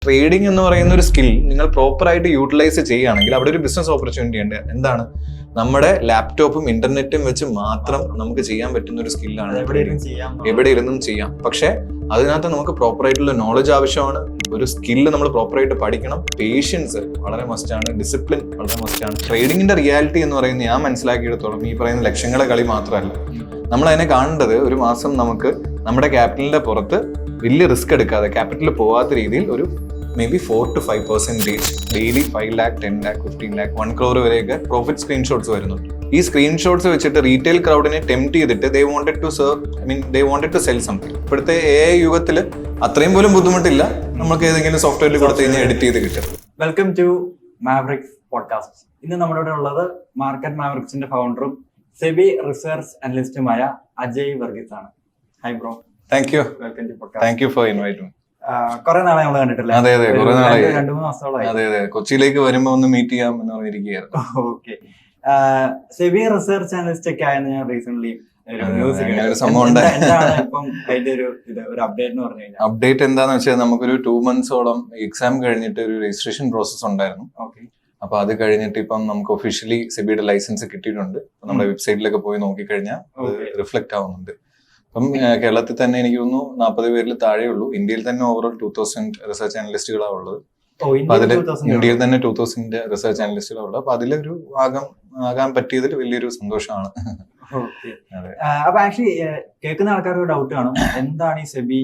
Trading എന്ന് പറയുന്ന ഒരു സ്കിൽ നിങ്ങൾ പ്രോപ്പറായിട്ട് യൂട്ടിലൈസ് ചെയ്യുകയാണെങ്കിൽ അവിടെ ഒരു ബിസിനസ് ഓപ്പർച്യൂണിറ്റി ഉണ്ട്. എന്താണ്? നമ്മുടെ ലാപ്ടോപ്പും ഇന്റർനെറ്റും വെച്ച് മാത്രം നമുക്ക് ചെയ്യാൻ പറ്റുന്ന ഒരു സ്കില്ലാണ്. എവിടെ ഇരുന്നും ചെയ്യാം. പക്ഷെ അതിനകത്ത് നമുക്ക് പ്രോപ്പറായിട്ടുള്ള നോളജ് ആവശ്യമാണ്. ഒരു സ്കില്ല് നമ്മൾ പ്രോപ്പറായിട്ട് പഠിക്കണം. പേഷ്യൻസ് വളരെ മസ്റ്റാണ്. ഡിസിപ്ലിൻ വളരെ മസ്റ്റാണ്. ട്രേഡിങ്ങിന്റെ റിയാലിറ്റി എന്ന് പറയുന്നത് ഞാൻ മനസ്സിലാക്കിയെടുത്തോളം ഈ പറയുന്ന ലക്ഷങ്ങളെ കളി മാത്രമല്ല. നമ്മൾ അതിനെ കാണേണ്ടത് ഒരു മാസം നമുക്ക് നമ്മുടെ ക്യാപിറ്റലിന്റെ പുറത്ത് വലിയ റിസ്ക് എടുക്കാതെ ക്യാപിറ്റൽ പോവാത്ത രീതിയിൽ ഒരു maybe 4 to 5% daily 5 lakh, 10 lakh, 15 lakh, 1 crore വരെയൊക്കെ പ്രോഫിറ്റ് സ്ക്രീൻഷോട്ട്സ് വരുന്നുണ്ട്. ഈ സ്ക്രീൻഷോട്ട്സ് വെച്ചിട്ട് റീറ്റെയിൽ ക്രൗഡിനെ ടെംപ്റ്റ് ചെയ്തിട്ട് they wanted to sell something. ഇപ്പോഴത്തെ AI യുഗത്തിൽ അത്രയും പോലും ബുദ്ധിമുട്ടില്ല. നമുക്ക് ഏതെങ്കിലും സോഫ്റ്റ്വെയറിൽ കൊടുത്തു കഴിഞ്ഞാൽ എഡിറ്റ് ചെയ്ത് കിട്ടും. Welcome to Mavericks podcast. ഇന്ന് നമ്മുടെ ഉള്ളത് മാർക്കറ്റ് മാവറിക്സിന്റെ ഫൗണ്ടറും സെബി റിസർച്ച് അനലിസ്റ്റുമായ അജയ് വർഗീസ് ആണ്. Hi bro. Thank you. Welcome to podcast. Thank you for inviting. കുറെ നാളെ നമ്മൾ കണ്ടിട്ടില്ല. അതെ അതെ, കുറെ നാളായി. 2-3 മാസത്തോളായി. അതെ അതെ, കൊച്ചിയിലേക്ക് വരുമ്പോ ഒന്ന് മീറ്റ് ചെയ്യാം എന്ന് പറഞ്ഞിരിക്കുകയായിരുന്നു. ഓക്കെ. സെബി റിസർച്ച് അനലിസ്റ്റ് ഒക്കെ ആയെന്ന് ഞാൻ റീസെന്റ് അപ്ഡേറ്റ് എന്താന്ന് വെച്ചാൽ നമുക്കൊരു 2 monthsോളം എക്സാം കഴിഞ്ഞിട്ട് ഒരു രജിസ്ട്രേഷൻ പ്രോസസ് ഉണ്ടായിരുന്നു. അപ്പൊ അത് കഴിഞ്ഞിട്ട് ഇപ്പം നമുക്ക് ഒഫീഷ്യലി സെബിയുടെ ലൈസൻസ് കിട്ടിയിട്ടുണ്ട്. നമ്മുടെ വെബ്സൈറ്റിലൊക്കെ പോയി നോക്കിക്കഴിഞ്ഞാൽ റിഫ്ലക്ട് ആവുന്നുണ്ട്. അപ്പം കേരളത്തിൽ തന്നെ എനിക്ക് തോന്നുന്നു 40 പേരിൽ താഴെയുള്ളൂ. ഇന്ത്യയിൽ തന്നെ ഓവറോൾ 2000 റിസർച്ച് അനലിസ്റ്റുകളാണ് ഉള്ളത്. അപ്പൊ അതില് ഇന്ത്യയിൽ തന്നെ 2000 റിസർച്ച് അനലിസ്റ്റുകളാണ് ഉള്ളത്. അപ്പൊ അതിലൊരു ആകാൻ പറ്റിയതിൽ വലിയൊരു സന്തോഷമാണ്. അപ്പൊ ആക്ച്വലി കേൾക്കുന്ന ആൾക്കാർക്ക് ഡൗട്ട് കാണും, എന്താണ് ഈ സെബി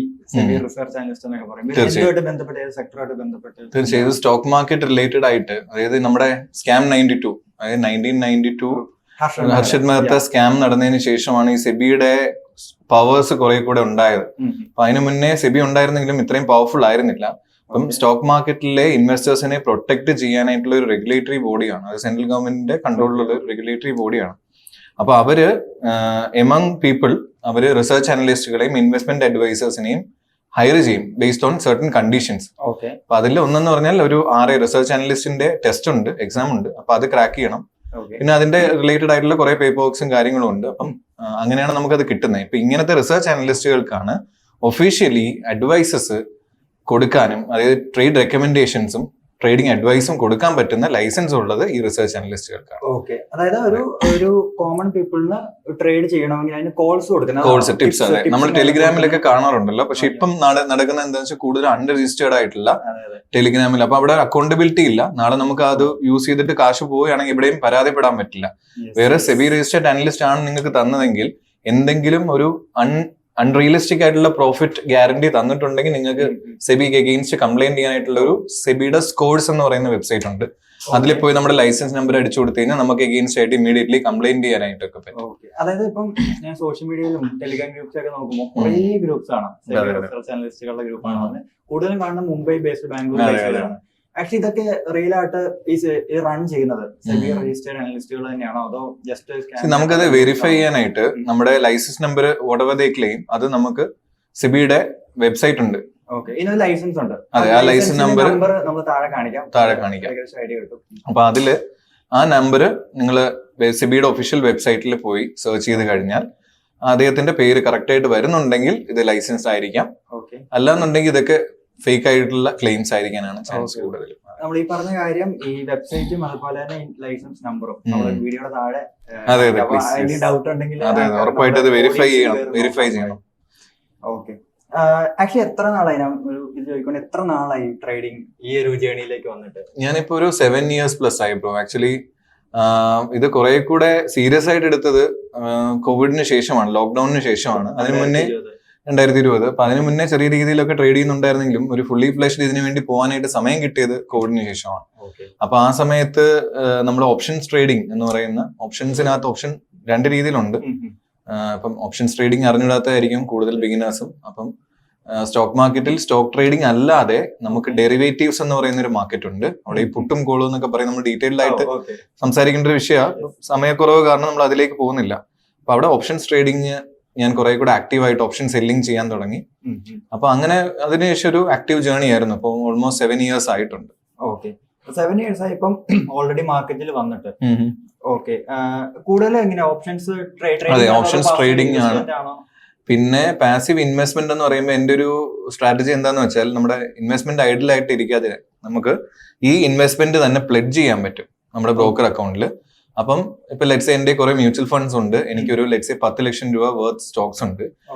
റിസർച്ച് അനലിസ്റ്റ് എന്നൊക്കെ പറയുന്നത്? സെക്ടറുമായിട്ട് ബന്ധപ്പെട്ട് തീർച്ചയായും സ്റ്റോക്ക് മാർക്കറ്റ് റിലേറ്റഡ് ആയിട്ട്, അതായത് നമ്മുടെ സ്കാം 92, അതായത് 1992 ഹർഷദ് മെഹ്ത്ത സ്കാം നടന്നതിന് ശേഷമാണ് ഈ സെബിയുടെ പവേഴ്സ് കുറെ കൂടെ ഉണ്ടായത്. അപ്പൊ അതിനു മുന്നേ സെബി ഉണ്ടായിരുന്നെങ്കിലും ഇത്രയും പവർഫുൾ ആയിരുന്നില്ല. അപ്പം സ്റ്റോക്ക് മാർക്കറ്റിലെ ഇൻവെസ്റ്റേഴ്സിനെ പ്രൊട്ടക്ട് ചെയ്യാനായിട്ടുള്ള ഒരു റെഗുലേറ്ററി ബോഡിയാണ്. അത് സെൻട്രൽ ഗവൺമെന്റിന്റെ കൺട്രോളിലുള്ള ഒരു റെഗുലേറ്ററി ബോഡിയാണ്. അപ്പൊ അവര് എമംഗ് പീപ്പിൾ അവര് റിസർച്ച് അനലിസ്റ്റുകളെയും ഇൻവെസ്റ്റ്മെന്റ് അഡ്വൈസേഴ്സിനെയും ഹയർ ചെയ്യും ബേസ്ഡ് ഓൺ സർട്ടൻ കണ്ടീഷൻസ്. അപ്പൊ അതിൽ ഒന്നെന്ന് പറഞ്ഞാൽ ഒരു റിസർച്ച് അനലിസ്റ്റിന്റെ ടെസ്റ്റ് ഉണ്ട്, എക്സാം ഉണ്ട്. അപ്പൊ അത് ക്രാക്ക് ചെയ്യണം. പിന്നെ അതിന്റെ റിലേറ്റഡ് ആയിട്ടുള്ള കുറെ പേപ്പർ വർക്ക്സും കാര്യങ്ങളും ഉണ്ട്. അപ്പം അങ്ങനെയാണ് നമുക്കത് കിട്ടുന്നത്. ഇപ്പൊ ഇങ്ങനത്തെ റിസർച്ച് അനലിസ്റ്റുകൾക്കാണ് ഒഫീഷ്യലി അഡ്വൈസസ് കൊടുക്കാനും, അതായത് ട്രേഡ് റെക്കമെൻഡേഷൻസും ട്രേഡിംഗ് അഡ്വൈസും കൊടുക്കാൻ പറ്റുന്ന ലൈസൻസ് ഉള്ളത് ഈ റിസർച്ച് അനലിസ്റ്റുകൾക്കാണ്. ഓക്കെ. അതായത് ഒരു കോമൺ പീപ്പിളിന് ട്രേഡ് ചെയ്യണമെങ്കിൽ അതിന് കോൾസ് ടിപ്സ്. അതെ, നമ്മൾ ടെലിഗ്രാമിലൊക്കെ കാണാറുണ്ടല്ലോ. പക്ഷെ ഇപ്പം നടക്കുന്ന എന്താണെന്ന് വെച്ചാൽ കൂടുതൽ അൺരജിസ്റ്റേർഡ് ആയിട്ടുള്ള ടെലിഗ്രാമിൽ. അപ്പൊ അവിടെ അക്കൗണ്ടബിലിറ്റി ഇല്ല. നാളെ നമുക്ക് അത് യൂസ് ചെയ്തിട്ട് കാശ് പോവുകയാണെങ്കിൽ എവിടെയും പരാതിപ്പെടാൻ പറ്റില്ല. വേറെ സെബി രജിസ്റ്റേർഡ് അനലിസ്റ്റ് ആണ് നിങ്ങൾക്ക് തന്നതെങ്കിൽ എന്തെങ്കിലും ഒരു അൺറിയലിസ്റ്റിക് ആയിട്ടുള്ള പ്രോഫിറ്റ് ഗ്യാരണ്ടി തന്നിട്ടുണ്ടെങ്കിൽ നിങ്ങൾക്ക് സെബിക്ക് അഗെയിൻസ്റ്റ് കംപ്ലൈന്റ് ചെയ്യാനായിട്ടുള്ള ഒരു സെബിയുടെ സ്കോഴ്സ് എന്ന് പറയുന്ന വെബ്സൈറ്റ് ഉണ്ട്. അതിൽ പോയി നമ്മുടെ ലൈസൻസ് നമ്പർ അടിച്ചു കൊടുത്തു കഴിഞ്ഞാൽ നമുക്ക് അഗെയിൻസ്റ്റ് ആയിട്ട് ഇമ്മീഡിയറ്റ്ലി കംപ്ലൈന്റ് ചെയ്യാനായിട്ടൊക്കെ പറ്റും. അതായത് ഇപ്പം ഞാൻ സോഷ്യൽ മീഡിയയിലും ടെലിഗ്രാം ഗ്രൂപ്പ്സ് ഒക്കെ നോക്കുമ്പോൾ കുറേ ഗ്രൂപ്പ്സ് ആണ്, റിസർച്ച് അനലിസ്റ്റുകളുടെ ഗ്രൂപ്പാണ്. കൂടുതലും കാണുന്ന മുംബൈ ബേസ്ഡ്, ബാംഗ്ലൂർ ബേസ്ഡ് ആണ്. ആക്ച്വലി ഇതൊക്കെ റിയൽ ആയിട്ട് ഈ റൺ ചെയ്യുന്നത് സെബി രജിസ്റ്റേർഡ് അനലിസ്റ്റുകൾ തന്നെയാണോ, അതോ ജസ്റ്റ് നമുക്കത് വെരിഫൈ ചെയ്യാനായിട്ട് നമ്മുടെ licence number whatever they claim അത് നമുക്ക് സെബിയുടെ വെബ്സൈറ്റ് ഉണ്ട്. ലൈസൻസ് ഉണ്ട്. അതെ, ആ ലൈസൻസ് നമ്പർ നമ്മൾ താഴെ കാണിക്കാം. ഐഡിയ കിട്ടും. അപ്പൊ അതില് ആ നമ്പർ നിങ്ങൾ സെബിയുടെ ഒഫീഷ്യൽ വെബ്സൈറ്റിൽ പോയി സെർച്ച് ചെയ്ത് കഴിഞ്ഞാൽ അദ്ദേഹത്തിന്റെ പേര് കറക്റ്റ് ആയിട്ട് വരുന്നുണ്ടെങ്കിൽ ഇത് ലൈസൻസ് ആയിരിക്കാം. അല്ലാന്നുണ്ടെങ്കിൽ ഇതൊക്കെ ഫേക്ക് ആയിട്ടുള്ള ക്ലെയിംസ് ആയിരിക്കാനാണ് ചാൻസ് കൂടുതൽ. നമ്മൾ ഈ പറഞ്ഞ കാര്യം ഈ വെബ്സൈറ്റും അതുപോലെ തന്നെ ലൈസൻസ് നമ്പറും വീഡിയോയുടെ താഴെ ഡൗട്ട് ഉണ്ടെങ്കിൽ ഉറപ്പായിട്ട് അത് വെരിഫൈ ചെയ്യണം. ഓക്കെ. ആക്ച്വലി എത്ര നാളായി എത്ര നാളായി ട്രേഡിംഗ് ഈ ഒരു ജേണിയിലേക്ക് വന്നിട്ട്? ഞാനിപ്പോ ഒരു 7 years plus ആയി ബ്രോ. ആക്ച്വലി ഇത് കുറെ കൂടെ സീരിയസ് ആയിട്ട് എടുത്തത് കോവിഡിന് ശേഷമാണ്, ലോക്ക്ഡൌണിന് ശേഷമാണ്. അതിന് മുന്നേ 2020. അപ്പൊ അതിന് മുന്നേ ചെറിയ രീതിയിലൊക്കെ ട്രേഡ് ചെയ്യുന്നുണ്ടായിരുന്നെങ്കിലും ഒരു ഫുള്ളി ഫ്ലെഷ്ഡ് ഇതിനു വേണ്ടി പോകാനായിട്ട് സമയം കിട്ടിയത് കോവിഡിന് ശേഷമാണ്. അപ്പൊ ആ സമയത്ത് നമ്മുടെ ഓപ്ഷൻസ് ട്രേഡിംഗ് എന്ന് പറയുന്ന ഓപ്ഷൻസിനകത്ത് ഓപ്ഷൻ 2 രീതിയിലുണ്ട്. അപ്പം ഓപ്ഷൻസ് ട്രേഡിംഗ് അറിഞ്ഞിടാത്തതായിരിക്കും കൂടുതൽ ബിഗിനേഴ്സും. അപ്പം സ്റ്റോക്ക് മാർക്കറ്റിൽ സ്റ്റോക്ക് ട്രേഡിംഗ് അല്ലാതെ നമുക്ക് ഡെറിവേറ്റീവ്സ് എന്ന് പറയുന്ന ഒരു മാർക്കറ്റ് ഉണ്ട്. അവിടെ ഈ പുട്ടും കോളും എന്നൊക്കെ പറയും. നമ്മൾ ഡീറ്റെയിൽഡ് ആയിട്ട് സംസാരിക്കേണ്ട ഒരു വിഷയമാണ്. സമയക്കുറവ് കാരണം നമ്മൾ അതിലേക്ക് പോകുന്നില്ല. അപ്പൊ അവിടെ ഓപ്ഷൻസ് ട്രേഡിംഗ് ഞാൻ കുറെ കൂടെ ആക്റ്റീവായിട്ട് ഓപ്ഷൻ സെല്ലിംഗ് ചെയ്യാൻ തുടങ്ങി. അപ്പൊ അങ്ങനെ അതിനുശേഷം ഒരു ആക്റ്റീവ് ജേർണി ആയിരുന്നു. അപ്പൊ ഓൾമോസ്റ്റ് 7 years ആയിട്ടുണ്ട്. ഓക്കെ. 7 years ആയി ഇപ്പം ഓൾറെഡി മാർക്കറ്റിൽ വന്നിട്ട്. ഓക്കെ. കൂടുതൽ എങ്ങനെ ഓപ്ഷൻസ് ഓപ്ഷൻസ് ട്രേഡിംഗ് ആണ്. പിന്നെ പാസീവ് ഇൻവെസ്റ്റ്മെന്റ് എന്ന് പറയുമ്പോൾ എൻ്റെ ഒരു സ്ട്രാറ്റജി എന്താന്ന് വെച്ചാൽ നമ്മുടെ ഇൻവെസ്റ്റ്മെന്റ് ഐഡിൽ ആയിട്ട് ഇരിക്കാതെ നമുക്ക് ഈ ഇൻവെസ്റ്റ്മെന്റ് തന്നെ പ്ലെഡ്ജ് ചെയ്യാൻ പറ്റും നമ്മുടെ ബ്രോക്കർ അക്കൗണ്ടിൽ. അപ്പം ഇപ്പൊ ലെറ്റ്സ് എന്റെ കുറെ മ്യൂച്വൽ ഫണ്ട്സ് ഉണ്ട്, എനിക്കൊരു ലെറ്റ്സ് 10 ലക്ഷം രൂപ വർത്ത് സ്റ്റോക്സ് ഉണ്ട്.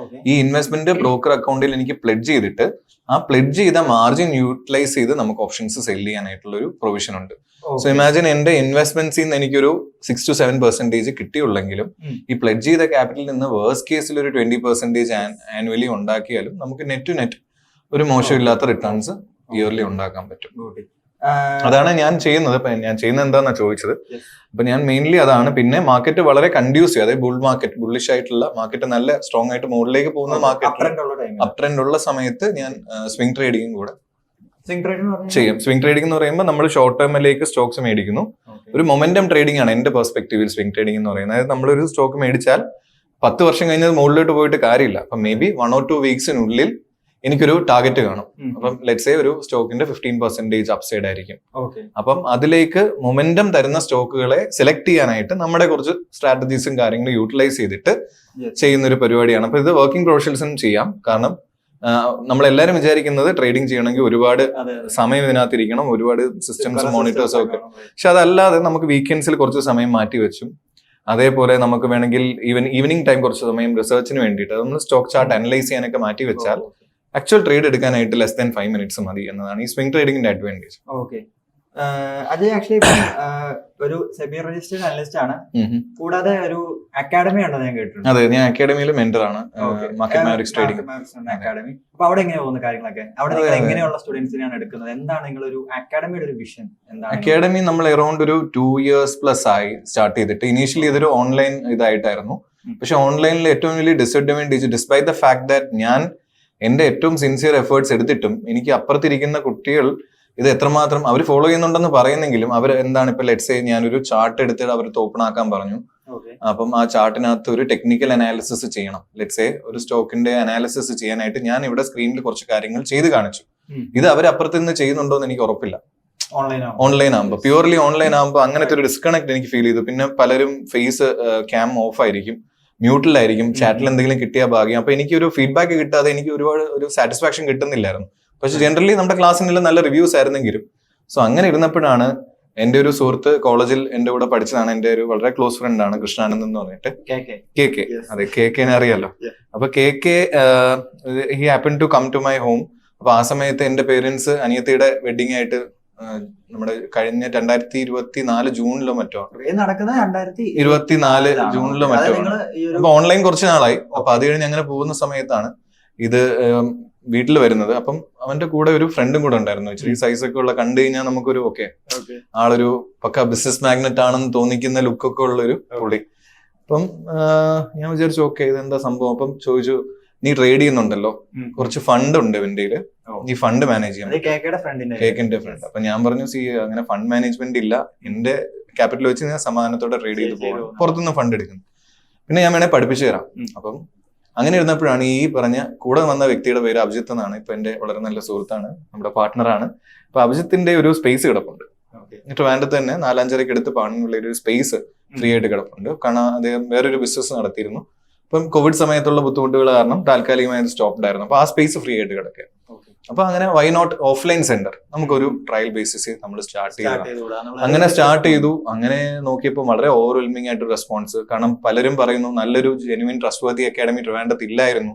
ഈ ഇൻവെസ്റ്റ്മെന്റ് ബ്രോക്കർ അക്കൗണ്ടിൽ എനിക്ക് പ്ലെഡ്ജ് ചെയ്തിട്ട് ആ പ്ലെഡ്ജ് ചെയ്ത മാർജിൻ യൂട്ടിലൈസ് ചെയ്ത് നമുക്ക് ഓപ്ഷൻസ് സെല് ചെയ്യാനായിട്ടുള്ള ഒരു പ്രൊവിഷൻ ഉണ്ട്. സോ ഇമാജിൻ എന്റെ ഇൻവെസ്റ്റ്മെന്റ്സിൽ നിന്ന് എനിക്കൊരു 6 to 7% കിട്ടിയുള്ളെങ്കിലും ഈ പ്ലെഡ്ജ് ചെയ്ത ക്യാപിറ്റലിൽ നിന്ന് വേഴ്സ്റ്റ് കേസിൽ ഒരു 20% ആനുവലി ഉണ്ടാക്കിയാലും നമുക്ക് നെറ്റ് ടു നെറ്റ് ഒരു മോശമില്ലാത്ത റിട്ടേൺസ് ഇയർലി ഉണ്ടാക്കാൻ പറ്റും. അതാണ് ഞാൻ ചെയ്യുന്നത്. ഇപ്പൊ ഞാൻ ചെയ്യുന്നത് എന്താന്നാ ചോദിച്ചത്. അപ്പൊ ഞാൻ മെയിൻലി അതാണ്. പിന്നെ മാർക്കറ്റ് വളരെ കൺഡ്യൂസീവ്, അതായത് ബുൾ മാർക്കറ്റ്, ബുള്ളിഷ് ആയിട്ടുള്ള മാർക്കറ്റ്, നല്ല സ്ട്രോങ് ആയിട്ട് മുകളിലേക്ക് പോകുന്ന മാർക്കറ്റ്, അപ് ട്രെൻഡ് ഉള്ള സമയത്ത് ഞാൻ സ്വിംഗ് ട്രേഡിംഗ് കൂടെ ചെയ്യും. സ്വിംഗ് ട്രേഡിംഗ് എന്ന് പറയുമ്പോൾ നമ്മൾ ഷോർട്ട് ടേമിലേക്ക് സ്റ്റോക്സ് മേടിക്കുന്നു. ഒരു മൊമെന്റം ട്രേഡിംഗ് ആണ് എന്റെ പെർസ്പെക്ടീവിൽ സ്വിംഗ് ട്രേഡിംഗ് എന്ന് പറയുന്നത്. അതായത് നമ്മളൊരു സ്റ്റോക്ക് മേടിച്ചാൽ 10 വർഷം കഴിഞ്ഞത് മുകളിലോട്ട് പോയിട്ട് കാര്യമില്ല. അപ്പൊ മേ ബി 1 or 2 വീക്സിനുള്ളിൽ എനിക്കൊരു ടാർഗറ്റ് കാണും. അപ്പം ലെറ്റ്സ് സേ ഒരു സ്റ്റോക്കിന്റെ 15% അപ്സൈഡ് ആയിരിക്കും. അപ്പം അതിലേക്ക് മൊമെന്റം തരുന്ന സ്റ്റോക്കുകളെ സെലക്ട് ചെയ്യാനായിട്ട് നമ്മുടെ കുറച്ച് സ്ട്രാറ്റജീസും കാര്യങ്ങളും യൂട്ടിലൈസ് ചെയ്തിട്ട് ചെയ്യുന്ന ഒരു പരിപാടിയാണ്. അപ്പൊ ഇത് വർക്കിംഗ് പ്രൊഫഷണൽസിനും ചെയ്യാം. കാരണം നമ്മളെല്ലാരും വിചാരിക്കുന്നത് ട്രേഡിംഗ് ചെയ്യണമെങ്കിൽ ഒരുപാട് സമയം ഇതിനകത്ത് ഇരിക്കണം, ഒരുപാട് സിസ്റ്റംസും മോണിറ്റേഴ്സും ഒക്കെ. പക്ഷെ അതല്ലാതെ നമുക്ക് വീക്കെൻഡ്സിൽ കുറച്ച് സമയം മാറ്റി വെച്ചും അതേപോലെ നമുക്ക് വേണമെങ്കിൽ ഈവനിങ് ടൈം കുറച്ച് സമയം റിസർച്ചിന് വേണ്ടിയിട്ട് നമ്മൾ സ്റ്റോക്ക് ചാർട്ട് അനലൈസ് ചെയ്യാനൊക്കെ മാറ്റി വെച്ചാൽ ആക്ച്വൽ ട്രേഡ് എടുക്കാനായിട്ട് ലെസ് ദാൻ 5 minutes മതി എന്നതാണ് ഈ സ്വിംഗ് ട്രേഡിംഗിന്റെ അഡ്വാൻറ്റേജ്. ഓക്കെ, അത് ആക്ച്വലി ഒരു സെബി രജിസ്റ്റേർഡ് അനലിസ്റ്റ് ആണ്, കൂടാതെ ഒരു അക്കാഡമി ഉണ്ടെന്ന് ഞാൻ കേട്ടിട്ടുണ്ട്. അതെ, ഞാൻ അക്കാഡമിയിൽ മെന്റർ ആണ്, മാർക്കറ്റ് മാവറിക്സ് ട്രേഡിംഗ് അക്കാഡമി. അപ്പൊ അവിടെ എങ്ങനെയാ പോകുന്ന കാര്യങ്ങളൊക്കെ? അവിടെ നിങ്ങൾ എങ്ങനെയുള്ള സ്റ്റുഡൻസിനെയാണ് എടുക്കുന്നത്? എന്താണ് നിങ്ങളൊരു അക്കാഡമിയുടെ ഒരു വിഷൻ? എന്താണ് അക്കാഡമി? നമ്മൾ അറൌണ്ട് ഒരു 2 years plus ആയി സ്റ്റാർട്ട് ചെയ്തിട്ട്. ഇനീഷ്യലി ഇതൊരു ഓൺലൈൻ ഇതായിട്ടായിരുന്നു. പക്ഷെ ഓൺലൈനിൽ ഏറ്റവും വലിയ disadvantage, despite the fact that ഞാൻ എന്റെ ഏറ്റവും സിൻസിയർ എഫേർട്സ് എടുത്തിട്ടും എനിക്ക് അപ്പുറത്തിരിക്കുന്ന കുട്ടികൾ ഇത് എത്രമാത്രം അവർ ഫോളോ ചെയ്യുന്നുണ്ടെന്ന് പറയുന്നെങ്കിലും അവർ എന്താണ്, ഇപ്പൊ ലെറ്റ്സ് സേ ഞാനൊരു ചാർട്ട് എടുത്തിട്ട് അവർക്ക് ഓപ്പൺ ആക്കാൻ പറഞ്ഞു. അപ്പം ആ ചാർട്ടിനകത്ത് ഒരു ടെക്നിക്കൽ അനാലിസിസ് ചെയ്യണം. ലെറ്റ്സ് സേ ഒരു സ്റ്റോക്കിന്റെ അനാലിസിസ് ചെയ്യാനായിട്ട് ഞാൻ ഇവിടെ സ്ക്രീനിൽ കുറച്ച് കാര്യങ്ങൾ ചെയ്ത് കാണിച്ചു. ഇത് അവർ അപ്പുറത്ത് നിന്ന് ചെയ്യുന്നുണ്ടോ എന്ന് എനിക്ക് ഉറപ്പില്ല. ഓൺലൈൻ ആകുമ്പോൾ, പ്യൂർലി ഓൺലൈൻ ആകുമ്പോൾ അങ്ങനത്തെ ഒരു ഡിസ്കണക്ട് എനിക്ക് ഫീൽ ചെയ്തു. പിന്നെ പലരും ഫേസ് ക്യാം ഓഫ് ആയിരിക്കും, മ്യൂട്ടിലായിരിക്കും, ചാറ്റിൽ എന്തെങ്കിലും കിട്ടിയ ഭാഗ്യം. അപ്പൊ എനിക്ക് ഒരു ഫീഡ്ബാക്ക് കിട്ടാതെ എനിക്ക് ഒരുപാട് ഒരു സാറ്റിസ്ഫാക്ഷൻ കിട്ടുന്നില്ലായിരുന്നു. പക്ഷെ ജനറലി നമ്മുടെ ക്ലാസ്സിനെല്ലാം നല്ല റിവ്യൂസ് ആയിരുന്നെങ്കിലും. സോ അങ്ങനെ ഇരുന്നപ്പോഴാണ് എന്റെ ഒരു സുഹൃത്ത്, കോളേജിൽ എന്റെ കൂടെ പഠിച്ചതാണ്, എന്റെ ഒരു വളരെ ക്ലോസ് ഫ്രണ്ട് ആണ്, കൃഷ്ണാനന്ദ് എന്ന് പറഞ്ഞിട്ട്. കെ അതെ, കെ അറിയാലോ. അപ്പൊ K he happen to come to my home. അപ്പൊ ആ സമയത്ത് എന്റെ പേരൻസ് അനിയത്തിയുടെ വെഡിങ് ആയിട്ട് നമ്മുടെ കഴിഞ്ഞ 2024 ജൂണിലോ മറ്റോ, 2024 ജൂണിലോ മറ്റോ. അപ്പൊ ഓൺലൈൻ കുറച്ച് നാളായി. അപ്പൊ അത് കഴിഞ്ഞ് അങ്ങനെ പോകുന്ന സമയത്താണ് ഇത് വീട്ടിൽ വരുന്നത്. അപ്പം അവന്റെ കൂടെ ഒരു ഫ്രണ്ടും കൂടെ ഉണ്ടായിരുന്നു. ഇച്ചിരി സൈസ് ഒക്കെ ഉള്ള, കണ്ടു കഴിഞ്ഞാൽ നമുക്കൊരു ഓക്കെ ആളൊരു പക്ക ബിസിനസ് മാഗ്നറ്റ് ആണെന്ന് തോന്നിക്കുന്ന ലുക്കൊക്കെ ഉള്ള ഒരു പുള്ളി. അപ്പം ഞാൻ വിചാരിച്ചു ഓക്കെ ഇതെന്താ സംഭവം. അപ്പം ചോദിച്ചു, നീ ട്രേഡ് ചെയ്യുന്നുണ്ടല്ലോ, കുറച്ച് ഫണ്ട് ഉണ്ട് എന്റെ, ഈ ഫണ്ട് മാനേജ് ചെയ്യണം. കേക്കിന്റെ ഫ്രണ്ട്. അപ്പൊ ഞാൻ പറഞ്ഞു, അങ്ങനെ ഫണ്ട് മാനേജ്മെന്റ് ഇല്ല, എന്റെ ക്യാപിറ്റൽ വെച്ച് ഞാൻ സമാധാനത്തോടെ ട്രേഡ് ചെയ്ത് പോകണം, പുറത്തുനിന്ന് ഫണ്ട് എടുക്കുന്നു, പിന്നെ ഞാൻ വേണേ പഠിപ്പിച്ചു തരാം. അപ്പം അങ്ങനെ ഇരുന്നപ്പോഴാണ് ഈ പറഞ്ഞ കൂടെ വന്ന വ്യക്തിയുടെ പേര് അഭിജിത്ത് എന്നാണ്. ഇപ്പൊ എന്റെ വളരെ നല്ല സുഹൃത്താണ്, നമ്മുടെ പാർട്ട്ണറാണ്. അപ്പൊ അഭിജിത്തിന്റെ ഒരു സ്പേസ് കിടപ്പുണ്ട് ട്രിവാൻഡ്രത്ത് തന്നെ, 4-5 അടുത്ത് പാണിനുള്ള ഒരു സ്പേസ് ഫ്രീ ആയിട്ട് കിടപ്പുണ്ട്. കാരണം അദ്ദേഹം വേറൊരു ബിസിനസ് നടത്തിയിരുന്നു. ഇപ്പം കോവിഡ് സമയത്തുള്ള ബുദ്ധിമുട്ടുകൾ കാരണം താൽക്കാലികമായി സ്റ്റോപ്പ് ആയിരുന്നു. അപ്പൊ ആ സ്പേസ് ഫ്രീ ആയിട്ട് കിടക്കുക. അപ്പൊ അങ്ങനെ വൈ നോട്ട് ഓഫ്ലൈൻ സെന്റർ, നമുക്കൊരു ട്രയൽ ബേസിസിൽ നമ്മൾ സ്റ്റാർട്ട് ചെയ്തു. അങ്ങനെ സ്റ്റാർട്ട് ചെയ്തു. അങ്ങനെ നോക്കിയപ്പോൾ വളരെ ഓവർവെൽമിംഗ് ആയിട്ട് റെസ്പോൺസ്. കാരണം പലരും പറയുന്നു നല്ലൊരു ജെന്യുവിൻ ട്രസ്റ്റ് വർത്തി അക്കാഡമി ട്രിവാൻഡ്രത്ത് ഇല്ലായിരുന്നു.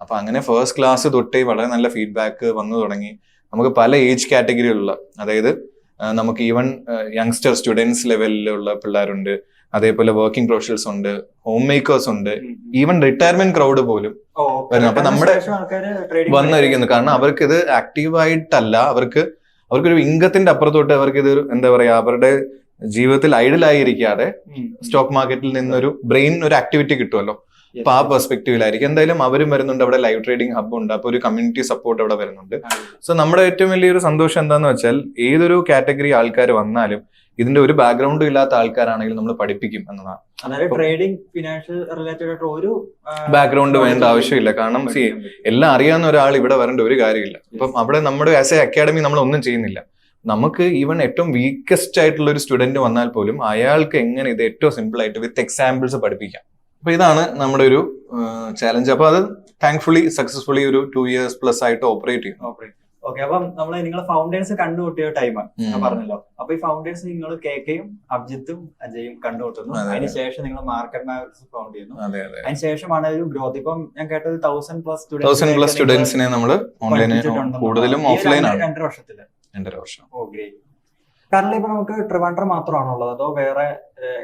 അപ്പൊ അങ്ങനെ ഫസ്റ്റ് ക്ലാസ് തൊട്ടേ വളരെ നല്ല ഫീഡ്ബാക്ക് വന്നു തുടങ്ങി. നമുക്ക് പല ഏജ് കാറ്റഗറിയിലുള്ള, അതായത് നമുക്ക് ഈവൻ യങ്സ്റ്റർ സ്റ്റുഡൻസ് ലെവലിലുള്ള പിള്ളേരുണ്ട്, അതേപോലെ വർക്കിംഗ് പ്രൊഫഷണൽസ് ഉണ്ട്, ഹോം മേക്കേഴ്സ് ഉണ്ട്, ഈവൻ റിട്ടയർമെന്റ് ക്രൗഡ് പോലും വരുന്നു. അപ്പൊ നമ്മുടെ വന്നിരിക്കുന്നു. കാരണം അവർക്ക് ഇത് ആക്റ്റീവായിട്ടല്ല, അവർക്കൊരു ഇൻകത്തിന്റെ അപ്പുറത്തോട്ട് അവർക്ക് ഇത് എന്താ പറയാ, അവരുടെ ജീവിതത്തിൽ ഐഡലായിരിക്കാതെ സ്റ്റോക്ക് മാർക്കറ്റിൽ നിന്നൊരു ബ്രെയിൻ ഒരു ആക്ടിവിറ്റി കിട്ടുമല്ലോ. അപ്പൊ ആ പെർസ്പെക്ടീവിലായിരിക്കും എന്തായാലും അവരും വരുന്നുണ്ട്. അവിടെ ലൈവ് ട്രേഡിംഗ് ഹബ് ഉണ്ട്, അപ്പൊ ഒരു കമ്മ്യൂണിറ്റി സപ്പോർട്ട് അവിടെ വരുന്നുണ്ട്. സോ നമ്മുടെ ഏറ്റവും വലിയൊരു സന്തോഷം എന്താന്ന് വെച്ചാൽ, ഏതൊരു കാറ്റഗറി ആൾക്കാർ വന്നാലും ഇതിന്റെ ഒരു ബാക്ക്ഗ്രൗണ്ടും ഇല്ലാത്ത ആൾക്കാരാണെങ്കിലും നമ്മൾ പഠിപ്പിക്കും എന്നതാണ്. ബാക്ക്ഗ്രൗണ്ട് വേണ്ട ആവശ്യമില്ല. കാരണം എല്ലാം അറിയാവുന്ന ഒരാൾ ഇവിടെ വരേണ്ട ഒരു കാര്യമില്ല. അപ്പം അവിടെ നമ്മുടെ ആസ് എ അക്കാഡമി നമ്മൾ ഒന്നും ചെയ്യുന്നില്ല. നമുക്ക് ഈവൻ ഏറ്റവും വീക്കസ്റ്റ് ആയിട്ടുള്ള ഒരു സ്റ്റുഡന്റ് വന്നാൽ പോലും അയാൾക്ക് എങ്ങനെ ഇത് ഏറ്റവും സിമ്പിൾ ആയിട്ട് വിത്ത് എക്സാമ്പിൾസ് പഠിപ്പിക്കാം. അപ്പൊ ഇതാണ് നമ്മുടെ ഒരു ചാലഞ്ച്. അപ്പൊ അത് താങ്ക്ഫുള്ളി സക്സസ്ഫുള്ളി ഒരു 2 years+ ആയിട്ട് ഓപ്പറേറ്റ് ചെയ്യും. ഓക്കെ, അപ്പം നമ്മള് നിങ്ങളെ ഫൗണ്ടേഴ്സ് കണ്ടുമുട്ടിയ ടൈമാണ് ഞാൻ പറഞ്ഞല്ലോ. അപ്പൊ ഈ ഫൗണ്ടേഴ്സ് നിങ്ങൾ കെയും അഭിജിത്തും അജയും കണ്ടുമുട്ടുന്നു. അതിനുശേഷം നിങ്ങൾ മാർക്കറ്റ് മാവേഴ്സ് ഫൗണ്ട് ചെയ്യുന്നു. അതിനുശേഷമാണ് ഒരു ഗ്രോത്ത്. ഇപ്പം ഞാൻ കേട്ടത് 1000+ സ്റ്റുഡൻസിനെ നമ്മൾ ഓൺലൈൻ കൂടുതലും ഓഫ്ലൈൻ ആണ്. 2 വർഷത്തില്. 2.5 വർഷം. ഓ ഗ്രേറ്റ്. കാരണം ഇപ്പൊ നമുക്ക് ട്രിവാൻഡ്രം മാത്രമാണുള്ളത്, അതോ വേറെ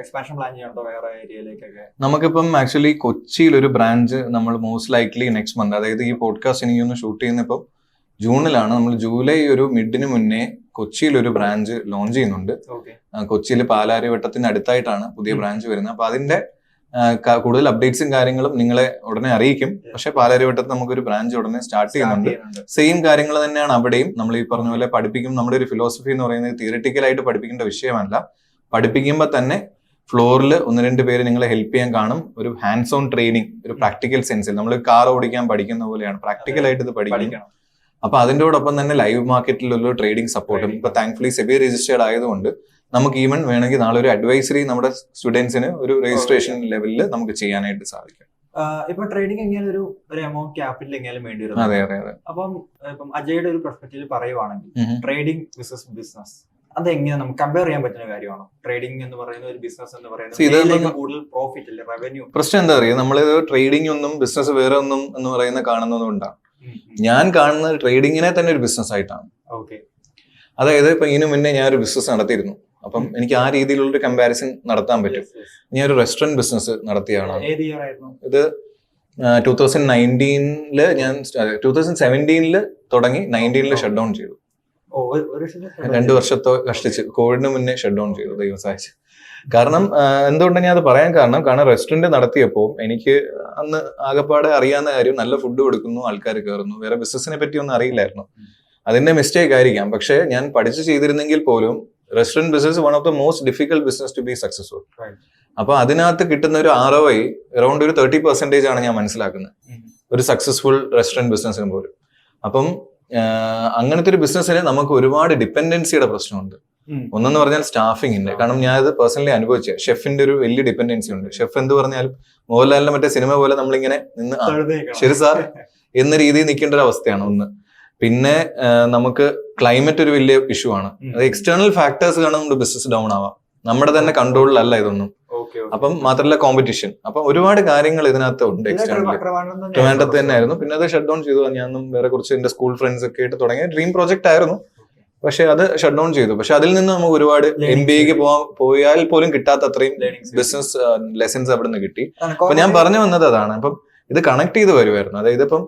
എക്സ്പാൻഷൻ പ്ലാൻ ചെയ്യണോ വേറെ ഏരിയയിലേക്കൊക്കെ? നമുക്കിപ്പം ആക്ച്വലി കൊച്ചിയിൽ ഒരു ബ്രാഞ്ച് നമ്മൾ മോസ്റ്റ് ലൈക്ലി നെക്സ്റ്റ് മന്ത്, അതായത് ഈ പോഡ്കാസ്റ്റ് ഇനി ഒന്ന് ഷൂട്ട് ചെയ്യുന്നപ്പം ജൂണിലാണ്, നമ്മൾ ജൂലൈ ഒരു മിഡിന് മുന്നേ കൊച്ചിയിൽ ഒരു ബ്രാഞ്ച് ലോഞ്ച് ചെയ്യുന്നുണ്ട്. കൊച്ചിയിൽ പാലാരിവട്ടത്തിന് അടുത്തായിട്ടാണ് പുതിയ ബ്രാഞ്ച് വരുന്നത്. അപ്പൊ അതിന്റെ കൂടുതൽ അപ്ഡേറ്റ്സും കാര്യങ്ങളും നിങ്ങളെ ഉടനെ അറിയിക്കും. പക്ഷെ പാലാരിവട്ടത്ത് നമുക്കൊരു ബ്രാഞ്ച് ഉടനെ സ്റ്റാർട്ട് ചെയ്യുന്നുണ്ട്. സെയിം കാര്യങ്ങൾ തന്നെയാണ് അവിടെയും. നമ്മൾ ഈ പറഞ്ഞ പോലെ പഠിപ്പിക്കും. നമ്മുടെ ഒരു ഫിലോസഫി എന്ന് പറയുന്നത് തിയറിറ്റിക്കലായിട്ട് പഠിപ്പിക്കേണ്ട വിഷയമല്ല. പഠിപ്പിക്കുമ്പോൾ തന്നെ ഫ്ലോറിൽ 1-2 പേര് നിങ്ങളെ ഹെൽപ്പ് ചെയ്യാൻ കാണും. ഒരു ഹാൻഡ്സ് ഓൺ ട്രെയിനിങ്, ഒരു പ്രാക്ടിക്കൽ സെൻസിൽ നമ്മൾ കാർ ഓടിക്കാൻ പഠിക്കുന്ന പോലെയാണ് പ്രാക്ടിക്കലായിട്ട് ഇത് പഠിക്കണം. അപ്പൊ അതിൻ്റെയോടൊപ്പം തന്നെ ലൈവ് മാർക്കറ്റിലുള്ള ട്രേഡിംഗ് സപ്പോർട്ടും. ഇപ്പൊ താങ്ക്ഫുള്ളി സെബി രജിസ്റ്റേർഡ് ആയതുകൊണ്ട് നമുക്ക് ഈവൻ വേണമെങ്കിൽ നാളെ ഒരു അഡ്വൈസറി നമ്മുടെ സ്റ്റുഡൻസിന് ഒരു രജിസ്ട്രേഷൻ ലെവലിൽ നമുക്ക് ചെയ്യാനായിട്ട് സാധിക്കും. ഇപ്പൊ ട്രേഡിംഗ് എങ്ങനെ ഒരു എമൗണ്ട് ക്യാപിറ്റൽ എങ്ങനെയും വേണ്ടി വരും. അതെ. അപ്പം അജയുടെ ഒരു പെർസ്പെക്റ്റീവ് പറയുവാണെങ്കിൽ ട്രേഡിംഗ് ബിസിനസ് അതെങ്ങനെ നമുക്ക് കമ്പയർ ചെയ്യാൻ പറ്റുന്ന കാര്യമാണോ? ട്രേഡിംഗ് എന്ന് പറയുന്ന ഒരു ബിസിനസ് എന്ന് പറയുന്നത് കൂടുതൽ പ്രോഫിറ്റ് അല്ലേ, റവന്യൂ? പ്രശ്നം എന്താ പറയുക, നമ്മളിത് ട്രേഡിംഗ് ഒന്നും ബിസിനസ് വേറെ ഒന്നും എന്ന് പറയുന്ന കാണുന്നതുകൊണ്ടാണ്. ഞാൻ കാണുന്നത് ട്രേഡിങ്ങിനെ തന്നെ ഒരു ബിസിനസ് ആയിട്ടാണ്. അതായത് ഇപ്പൊ ഇതിനു മുന്നേ ഞാൻ ഒരു ബിസിനസ് നടത്തിയിരുന്നു. അപ്പം എനിക്ക് ആ രീതിയിലുള്ള ഒരു കമ്പാരിസൺ നടത്താൻ പറ്റും. ഞാൻ ഒരു റെസ്റ്റോറന്റ് ബിസിനസ് നടത്തിയാണ്. ഇത് 2019 ഞാൻ 2017 തുടങ്ങി 2019 ഷട്ട് ഡൗൺ ചെയ്തു. 2 വർഷത്തോ കഷ്ടിച്ച് കോവിഡിന് മുന്നേ ഷട്ട് ഡൗൺ ചെയ്തു, ദൈവം സഹായിച്ചു. കാരണം എന്തുകൊണ്ടാണ് ഞാൻ അത് പറയാൻ കാരണം റെസ്റ്റോറന്റ് നടത്തിയപ്പോൾ എനിക്ക് അന്ന് ആകെപ്പാടെ അറിയാവുന്ന കാര്യം നല്ല ഫുഡ് കൊടുക്കുന്നു, ആൾക്കാർ കയറുന്നു, വേറെ ബിസിനസിനെ പറ്റി ഒന്നും അറിയില്ലായിരുന്നു. അതിന്റെ മിസ്റ്റേക്ക് ആയിരിക്കാം. പക്ഷെ ഞാൻ പഠിച്ചു ചെയ്തിരുന്നെങ്കിൽ പോലും restaurant business one of the most difficult business to be successful. അപ്പൊ അതിനകത്ത് കിട്ടുന്ന ഒരു ROI അറൌണ്ട് ഒരു 30% ആണ് ഞാൻ മനസ്സിലാക്കുന്നത് ഒരു സക്സസ്ഫുൾ റെസ്റ്റോറന്റ് ബിസിനസിന് പോലും. അപ്പം അങ്ങനത്തെ ഒരു ബിസിനസ്സിന് നമുക്ക് ഒരുപാട് ഡിപ്പെൻഡൻസിയുടെ പ്രശ്നമുണ്ട്. ഒന്നെന്ന് പറഞ്ഞാൽ സ്റ്റാഫിങ്ങിന്റെ. കാരണം ഞാൻ ഇത് പേഴ്സണലി അനുഭവിച്ച ഷെഫിന്റെ ഒരു വലിയ ഡിപ്പെൻഡൻസി ഉണ്ട്. ഷെഫ് എന്ത് പറഞ്ഞാലും മോഹൻലാലിന്റെ മറ്റേ സിനിമ പോലെ നമ്മളിങ്ങനെ നിന്ന് ശരി സാർ എന്ന രീതിയിൽ നിൽക്കേണ്ട ഒരു അവസ്ഥയാണ് ഒന്ന്. പിന്നെ നമുക്ക് ക്ലൈമറ്റ് ഒരു വലിയ ഇഷ്യൂ ആണ്. അത് എക്സ്റ്റേണൽ ഫാക്ടേഴ്സ് കാരണം നമ്മുടെ ബിസിനസ് ഡൗൺ ആവാം, നമ്മുടെ തന്നെ കൺട്രോളിലല്ല ഇതൊന്നും. അപ്പം മാത്രമല്ല കോമ്പറ്റീഷൻ. അപ്പൊ ഒരുപാട് കാര്യങ്ങൾ ഇതിനകത്ത് ഉണ്ട്. എക്സ്റ്റേണലി ട്രിവാൻഡ്രത്ത് തന്നെ ആയിരുന്നു. പിന്നെ അത് ഷട്ട് ഡൗൺ ചെയ്തു. ഞാനും വേറെ കുറച്ച് എന്റെ സ്കൂൾ ഫ്രണ്ട്സ് ഒക്കെ ആയിട്ട് തുടങ്ങിയ ഡ്രീം പ്രോജക്റ്റ് ആയിരുന്നു. പക്ഷെ അത് ഷട്ട് ഡൗൺ ചെയ്തു. പക്ഷെ അതിൽ നിന്ന് നമുക്ക് ഒരുപാട് MBAക്ക് പോയാൽ പോലും കിട്ടാത്ത അത്രയും ബിസിനസ് ലെസൺസ് അവിടെ നിന്ന് കിട്ടി. അപ്പൊ ഞാൻ പറഞ്ഞു വന്നത് അതാണ്. അപ്പം ഇത് കണക്ട് ചെയ്ത് വരുമായിരുന്നു. അതായത് ഇപ്പം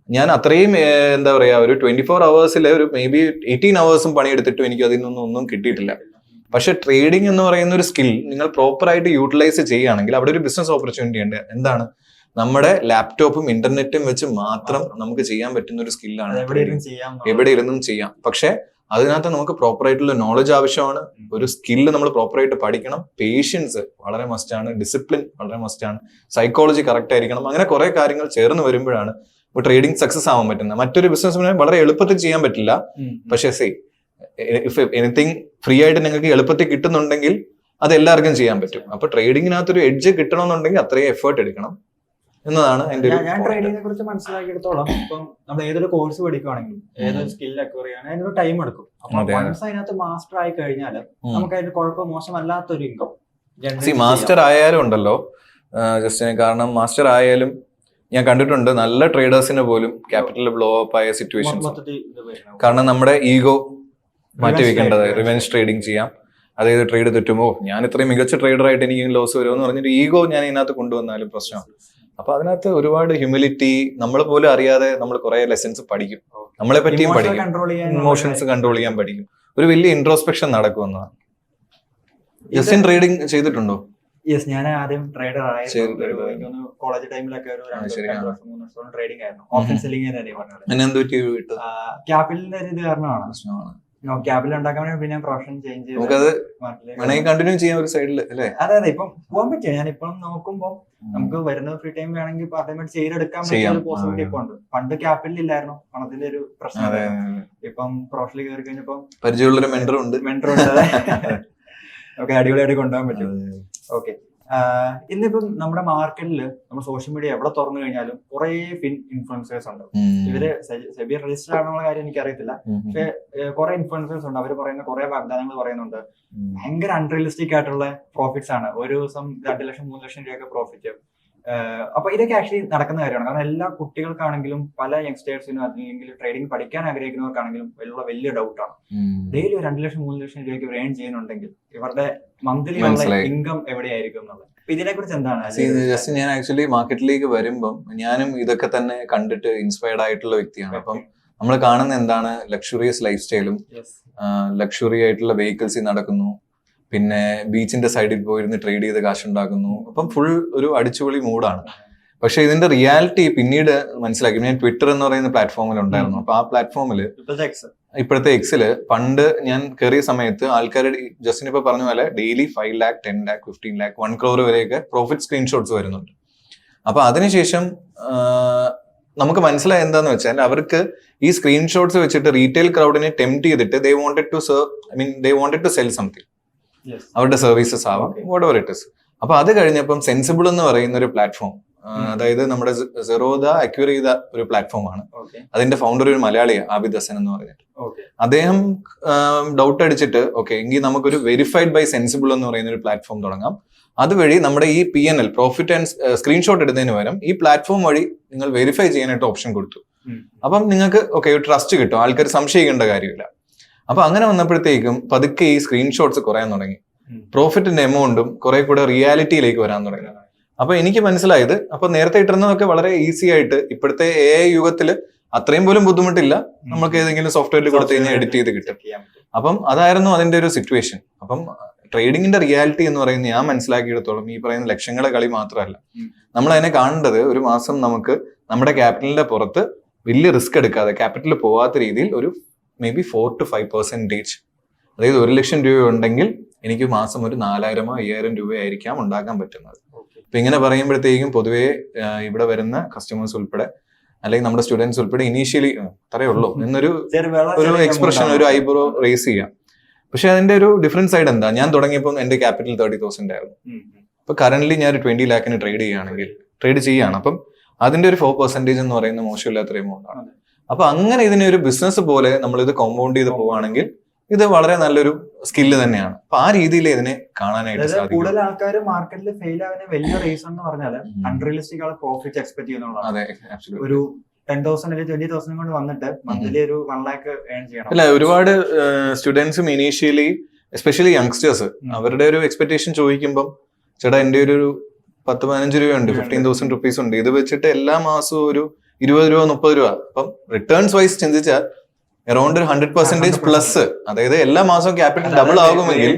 ഞാൻ അത്രയും എന്താ പറയാ ഒരു 24 hours ഒരു മേ ബി 18 hours പണിയെടുത്തിട്ടും എനിക്ക് അതിൽ നിന്നൊന്നും ഒന്നും കിട്ടിയിട്ടില്ല. പക്ഷെ ട്രേഡിംഗ് എന്ന് പറയുന്ന ഒരു സ്കിൽ നിങ്ങൾ പ്രോപ്പർ ആയിട്ട് യൂട്ടിലൈസ് ചെയ്യുകയാണെങ്കിൽ അവിടെ ഒരു ബിസിനസ് ഓപ്പർച്യൂണിറ്റി ഉണ്ട്. എന്താണ്, നമ്മുടെ ലാപ്ടോപ്പും ഇന്റർനെറ്റും വെച്ച് മാത്രം നമുക്ക് ചെയ്യാൻ പറ്റുന്ന ഒരു സ്കില്ലാണ്. എവിടെ ഇരുന്നും ചെയ്യാം. പക്ഷെ അതിനകത്ത് നമുക്ക് പ്രോപ്പർ ആയിട്ടുള്ള നോളജ് ആവശ്യമാണ്. ഒരു സ്കില്ല് നമ്മൾ പ്രോപ്പർ ആയിട്ട് പഠിക്കണം. പേഷ്യൻസ് വളരെ മസ്റ്റാണ്. ഡിസിപ്ലിൻ വളരെ മസ്റ്റാണ്. സൈക്കോളജി കറക്റ്റ് ആയിരിക്കണം. അങ്ങനെ കുറെ കാര്യങ്ങൾ ചേർന്ന് വരുമ്പോഴാണ് ട്രേഡിംഗ് സക്സസ് ആവാൻ പറ്റുന്നത്. മറ്റൊരു ബിസിനസ് വളരെ എളുപ്പത്തിൽ ചെയ്യാൻ പറ്റില്ല. പക്ഷെ ഇഫ് എനിത്തിങ് ഫ്രീ ആയിട്ട് നിങ്ങൾക്ക് എളുപ്പത്തിൽ കിട്ടുന്നുണ്ടെങ്കിൽ അത് എല്ലാവർക്കും ചെയ്യാൻ പറ്റും. അപ്പൊ ട്രേഡിങ്ങിനകത്തൊരു എഡ്ജ് കിട്ടണമെന്നുണ്ടെങ്കിൽ അത്രയും എഫേർട്ട് എടുക്കണം എന്നതാണ് എന്റെ ഒരു. ഞാൻ ട്രേഡിങ്ങിനെ കുറിച്ച് മനസ്സിലാക്കിയെടുത്തോളം ഇപ്പം നമ്മൾ ഏതൊരു കോഴ്സ് പഠിക്കുകയാണെങ്കിലും ഏതൊരു സ്കിൽ അക്വയർ ചെയ്യാൻ അതിനൊരു ടൈം എടുക്കും. അപ്പൊ വൺസ് അതിനകത്ത് മാസ്റ്റർ ആയി കഴിഞ്ഞാൽ നമുക്ക് അതിന്റെ കുഴപ്പം മോശമല്ലാത്തൊരു ഇൻകം. മാസ്റ്റർ ആയാലും ഉണ്ടല്ലോ ജസ്റ്റ്, കാരണം മാസ്റ്റർ ആയാലും ഞാൻ കണ്ടിട്ടുണ്ട് നല്ല ട്രേഡേഴ്സിന് പോലും ക്യാപിറ്റൽ ബ്ലോ അപ്പ് ആയ സിറ്റുവേഷൻസ്. കാരണം നമ്മുടെ ഈഗോ മാറ്റി വെക്കേണ്ടത്, റിവെഞ്ച് ട്രേഡിംഗ് ചെയ്യാം. അതായത് ട്രേഡ് തെറ്റുമോ, ഞാൻ ഇത്രയും മികച്ച ട്രേഡർ ആയിട്ട് എനിക്ക് ലോസ് വരുമോ എന്ന് പറഞ്ഞിട്ട് ഈഗോ ഞാൻ ഇതിനകത്ത് കൊണ്ടുവന്നാലും പ്രശ്നമാണ്. അപ്പൊ അതിനകത്ത് ഒരുപാട് ഹ്യൂമിലിറ്റി, നമ്മൾ പോലും അറിയാതെ നമ്മൾ കുറെ ലെസൺസ് പഠിക്കും. നമ്മളെ പറ്റിയും പഠിക്കും, ഇമോഷൻസ് കൺട്രോൾ ചെയ്യാൻ പഠിക്കും. ഒരു വലിയ ഇൻട്രോസ്പെക്ഷൻ നടക്കുമെന്നതാണ്. ജസ്റ്റിൻ ട്രേഡിംഗ് ചെയ്തിട്ടുണ്ടോ? യെസ്, ഞാൻ ആദ്യം ട്രേഡർ ആയിരുന്നു. കോളേജ് ടൈമിലൊക്കെ ഒരു 2-3 വർഷം ട്രേഡിംഗ് ആയിരുന്നു. ഓപ്ഷൻ സെല്ലിംഗ് ക്യാപിറ്റലിന്റെ ഇത് കാരണമാണ്. ക്യാപിറ്റൽ ഉണ്ടാക്കാൻ വേണ്ടി പിന്നെ പ്രൊഫഷൻ ചേഞ്ച് കണ്ടിന്യൂ ചെയ്യാൻ ഒരു സൈഡിൽ അല്ലേ? അതെ, ഇപ്പം പോകാൻ പറ്റും. ഞാൻ ഇപ്പം നോക്കുമ്പോൾ നമുക്ക് വരുന്ന ഫ്രീ ടൈം വേണമെങ്കിൽ പാർട്ട് ടൈം ചെയ്തെടുക്കാൻ പറ്റിയ ഒരു പോസിബിലിറ്റി ഇപ്പൊ ഉണ്ട്. പണ്ട് ക്യാപിറ്റൽ ഇല്ലായിരുന്നു, പണത്തിന്റെ ഒരു പ്രശ്നം. ഇപ്പം പ്രൊഫഷനിൽ കയറി കഴിഞ്ഞപ്പോ പരിചയമുള്ളൊരു മെന്റർ ഉണ്ട്. ഓക്കെ, അടിപൊളിയായിട്ട് കൊണ്ടുപോകാൻ പറ്റും. ഓക്കെ, ഇന്നിപ്പം നമ്മുടെ മാർക്കറ്റിൽ നമ്മൾ സോഷ്യൽ മീഡിയ എവിടെ തുറന്നു കഴിഞ്ഞാലും കുറെ ഫിൻ ഇൻഫ്ലുവൻസേഴ്സ് ഉണ്ട്. ഇവര് സെബി രജിസ്റ്റർ ആണെന്നുള്ള കാര്യം എനിക്ക് അറിയത്തില്ല. പക്ഷെ കുറെ ഇൻഫ്ലുവൻസേഴ്സ് ഉണ്ട്. അവർ പറയുന്ന കുറെ വാഗ്ദാനങ്ങൾ പറയുന്നുണ്ട്. ഭയങ്കര അൺറിയലിസ്റ്റിക് ആയിട്ടുള്ള പ്രോഫിറ്റ്സ് ആണ്. ഒരു ദിവസം 2 ലക്ഷം 3 ലക്ഷം രൂപയൊക്കെ പ്രോഫിറ്റ്. അപ്പൊ ഇതൊക്കെ ആക്ച്വലി നടക്കുന്ന കാര്യമാണ്. കാരണം എല്ലാ കുട്ടികൾക്കാണെങ്കിലും പല യങ്സ്റ്റേഴ്സിനും അല്ലെങ്കിൽ ട്രേഡിംഗ് പഠിക്കാൻ ആഗ്രഹിക്കുന്നവർക്കാണെങ്കിലും വലിയ ഡൗട്ടാണ്. ഡെയിലി 2 ലക്ഷം 3 ലക്ഷം രൂപയ്ക്ക് ഇവർ ഏൺ ചെയ്യുന്നുണ്ടെങ്കിൽ ഇവരുടെ മന്ത്ലി ഇൻകം എവിടെയായിരിക്കും എന്നുള്ളത്. ഇതിനെ കുറിച്ച് എന്താണ്? ജസ്റ്റ് ഞാൻ ആക്ച്വലി മാർക്കറ്റിലേക്ക് വരുമ്പം ഞാനും ഇതൊക്കെ തന്നെ കണ്ടിട്ട് ഇൻസ്പയർഡ് ആയിട്ടുള്ള വ്യക്തിയാണ്. അപ്പം നമ്മൾ കാണുന്ന എന്താണ്, ലക്ഷറിയസ് ലൈഫ് സ്റ്റൈലും ലക്ഷറി ആയിട്ടുള്ള വെഹിക്കിൾസിൽ നടക്കുന്നു, പിന്നെ ബീച്ചിന്റെ സൈഡിൽ പോയിരുന്ന് ട്രേഡ് ചെയ്ത് കാശുണ്ടാക്കുന്നു. അപ്പം ഫുൾ ഒരു അടിച്ചുപൊളി മൂഡാണ്. പക്ഷെ ഇതിന്റെ റിയാലിറ്റി പിന്നീട് മനസ്സിലാക്കി. ഞാൻ ട്വിറ്റർ എന്ന് പറയുന്ന പ്ലാറ്റ്ഫോമിൽ ഉണ്ടായിരുന്നു. അപ്പൊ ആ പ്ലാറ്റ്ഫോമിൽ ഇപ്പോഴത്തെ എക്സില് പണ്ട് ഞാൻ കയറിയ സമയത്ത് ആൾക്കാർ ജസ്റ്റിന് ഇപ്പൊ പറഞ്ഞ പോലെ daily 5 lakh 10 lakh 15 lakh 1 crore വരെയൊക്കെ പ്രോഫിറ്റ് സ്ക്രീൻഷോട്ട്സ് വരുന്നുണ്ട്. അപ്പൊ അതിനുശേഷം നമുക്ക് മനസ്സിലായ എന്താന്ന് വെച്ചാൽ അവർക്ക് ഈ സ്ക്രീൻഷോട്ട്സ് വെച്ചിട്ട് റീറ്റെയിൽ ക്രൗഡിനെ ടെംപ്റ്റ് ചെയ്തിട്ട് ദേ wanted to sell something. അവരുടെ സർവീസസ് ആവാം, whatever it is. അപ്പൊ അത് കഴിഞ്ഞപ്പം സെൻസിബിൾ എന്ന് പറയുന്ന ഒരു പ്ലാറ്റ്ഫോം, അതായത് നമ്മുടെ സെറോദ അക്വയർ ചെയ്ത ഒരു പ്ലാറ്റ്ഫോമാണ്. അതിന്റെ ഫൗണ്ടർ ഒരു മലയാളിയാണ്, ആബിദ് ഹസൻ എന്ന് പറഞ്ഞിട്ട്. അദ്ദേഹം ഡൗട്ട് അടിച്ചിട്ട് ഓക്കെ എങ്കിൽ നമുക്കൊരു വെരിഫൈഡ് ബൈ സെൻസിബിൾ എന്ന് പറയുന്ന ഒരു പ്ലാറ്റ്ഫോം തുടങ്ങാം. അതുവഴി നമ്മുടെ ഈ PNL പ്രോഫിറ്റ് ആൻഡ് സ്ക്രീൻഷോട്ട് എടുത്തതിന് പകരം ഈ പ്ലാറ്റ്ഫോം വഴി നിങ്ങൾ വെരിഫൈ ചെയ്യാനായിട്ട് ഓപ്ഷൻ കൊടുത്തു. അപ്പം നിങ്ങൾക്ക് ഒരു ട്രസ്റ്റ് കിട്ടും, ആൾക്കാർ സംശയിക്കേണ്ട കാര്യമില്ല. അപ്പൊ അങ്ങനെ വന്നപ്പോഴത്തേക്കും പതുക്കെ ഈ സ്ക്രീൻഷോട്ട്സ് കുറയാൻ തുടങ്ങി, പ്രോഫിറ്റിന്റെ എമൗണ്ടും കുറെ കൂടെ റിയാലിറ്റിയിലേക്ക് വരാൻ തുടങ്ങി. അപ്പൊ എനിക്ക് മനസ്സിലായത്, അപ്പൊ നേരത്തെ ഇട്ടിരുന്നതൊക്കെ വളരെ ഈസി ആയിട്ട് ഇപ്പോഴത്തെ AI യുഗത്തില് അത്രയും പോലും ബുദ്ധിമുട്ടില്ല, നമുക്ക് ഏതെങ്കിലും സോഫ്റ്റ്വെയറിൽ കൊടുത്തു കഴിഞ്ഞാൽ എഡിറ്റ് ചെയ്ത് കിട്ടും. അപ്പം അതായിരുന്നു അതിന്റെ ഒരു സിറ്റുവേഷൻ. അപ്പം ട്രേഡിങ്ങിന്റെ റിയാലിറ്റി എന്ന് പറയുന്നത് ഞാൻ മനസ്സിലാക്കിയെടുത്തോളം ഈ പറയുന്ന ലക്ഷങ്ങളുടെ കളി മാത്രമല്ല. നമ്മൾ അതിനെ കാണേണ്ടത് ഒരു മാസം നമുക്ക് നമ്മുടെ ക്യാപിറ്റലിന്റെ പുറത്ത് വലിയ റിസ്ക് എടുക്കാതെ ക്യാപിറ്റൽ പോവാത്ത രീതിയിൽ ഒരു മേ ബി 4 to 5%, അതായത് 1 ലക്ഷം രൂപ ഉണ്ടെങ്കിൽ എനിക്ക് മാസം ഒരു 4000-5000 രൂപയായിരിക്കാം ഉണ്ടാക്കാൻ പറ്റുന്നത്. അപ്പൊ ഇങ്ങനെ പറയുമ്പോഴത്തേക്കും പൊതുവേ ഇവിടെ വരുന്ന കസ്റ്റമേഴ്സ് ഉൾപ്പെടെ അല്ലെങ്കിൽ നമ്മുടെ സ്റ്റുഡൻസ് ഉൾപ്പെടെ ഇനീഷ്യലി അത്രയേ ഉള്ളൂ എന്നൊരു എക്സ്പ്രഷൻ, ഒരു ഐബ്രോ റേസ് ചെയ്യാം. പക്ഷെ അതിന്റെ ഒരു ഡിഫറൻറ്റ് സൈഡ് എന്താ, ഞാൻ തുടങ്ങിയപ്പോൾ എന്റെ ക്യാപിറ്റൽ 30,000 ആയിരുന്നു. അപ്പൊ കറന്റ്ലി ഞാൻ ഒരു 20 lakhന് ട്രേഡ് ചെയ്യാണ്. അപ്പം അതിന്റെ ഒരു 4% എന്ന് പറയുന്ന മോശമില്ലാത്ത എമൗണ്ട് ആണ്. അപ്പൊ അങ്ങനെ ഇതിനെ ഒരു ബിസിനസ് പോലെ നമ്മൾ ഇത് കോമ്പൗണ്ട് ചെയ്ത് പോവുകയാണെങ്കിൽ ഇത് വളരെ നല്ലൊരു സ്കില്ല് തന്നെയാണ്. അപ്പൊ ആ രീതിയിൽ ഇതിനെ കാണാനായിട്ട് സാധിക്കും. കൂടുതൽ ആൾക്കാർ മാർക്കറ്റിൽ ഫെയിൽ ആവുന്ന വലിയ റീസൺ എന്ന് പറഞ്ഞാൽ അൺറിയലിസ്റ്റിക് ആണ് പ്രോഫിറ്റ് എക്സ്പെക്ട് ചെയ്യുന്നതാണ്. ഒരു 10,000 അല്ലെങ്കിൽ 20,000 കൊണ്ട് വന്നിട്ട് മന്ത്ലി ഒരു 1 lakh ഏൺ ചെയ്യണം. അല്ല, ഒരുപാട് സ്റ്റുഡൻസും ഇനീഷ്യലി എസ്പെഷ്യലി യങ്സ്റ്റേഴ്സ് അവരുടെ ഒരു എക്സ്പെക്ടേഷൻ ചോദിക്കുമ്പോൾ, ചേട്ടാ എന്റെ ഒരു 10-15 രൂപയുണ്ട്, 15,000 rupees ഉണ്ട്, ഇത് വെച്ചിട്ട് എല്ലാ മാസവും ഒരു 20 രൂപ 30 രൂപ. അപ്പം റിട്ടേൺസ് വൈസ് ചിന്തിച്ചാൽ അറൌണ്ട് 100% പ്ലസ്, അതായത് എല്ലാ മാസവും ക്യാപിറ്റൽ ഡബിൾ ആകുമെങ്കിൽ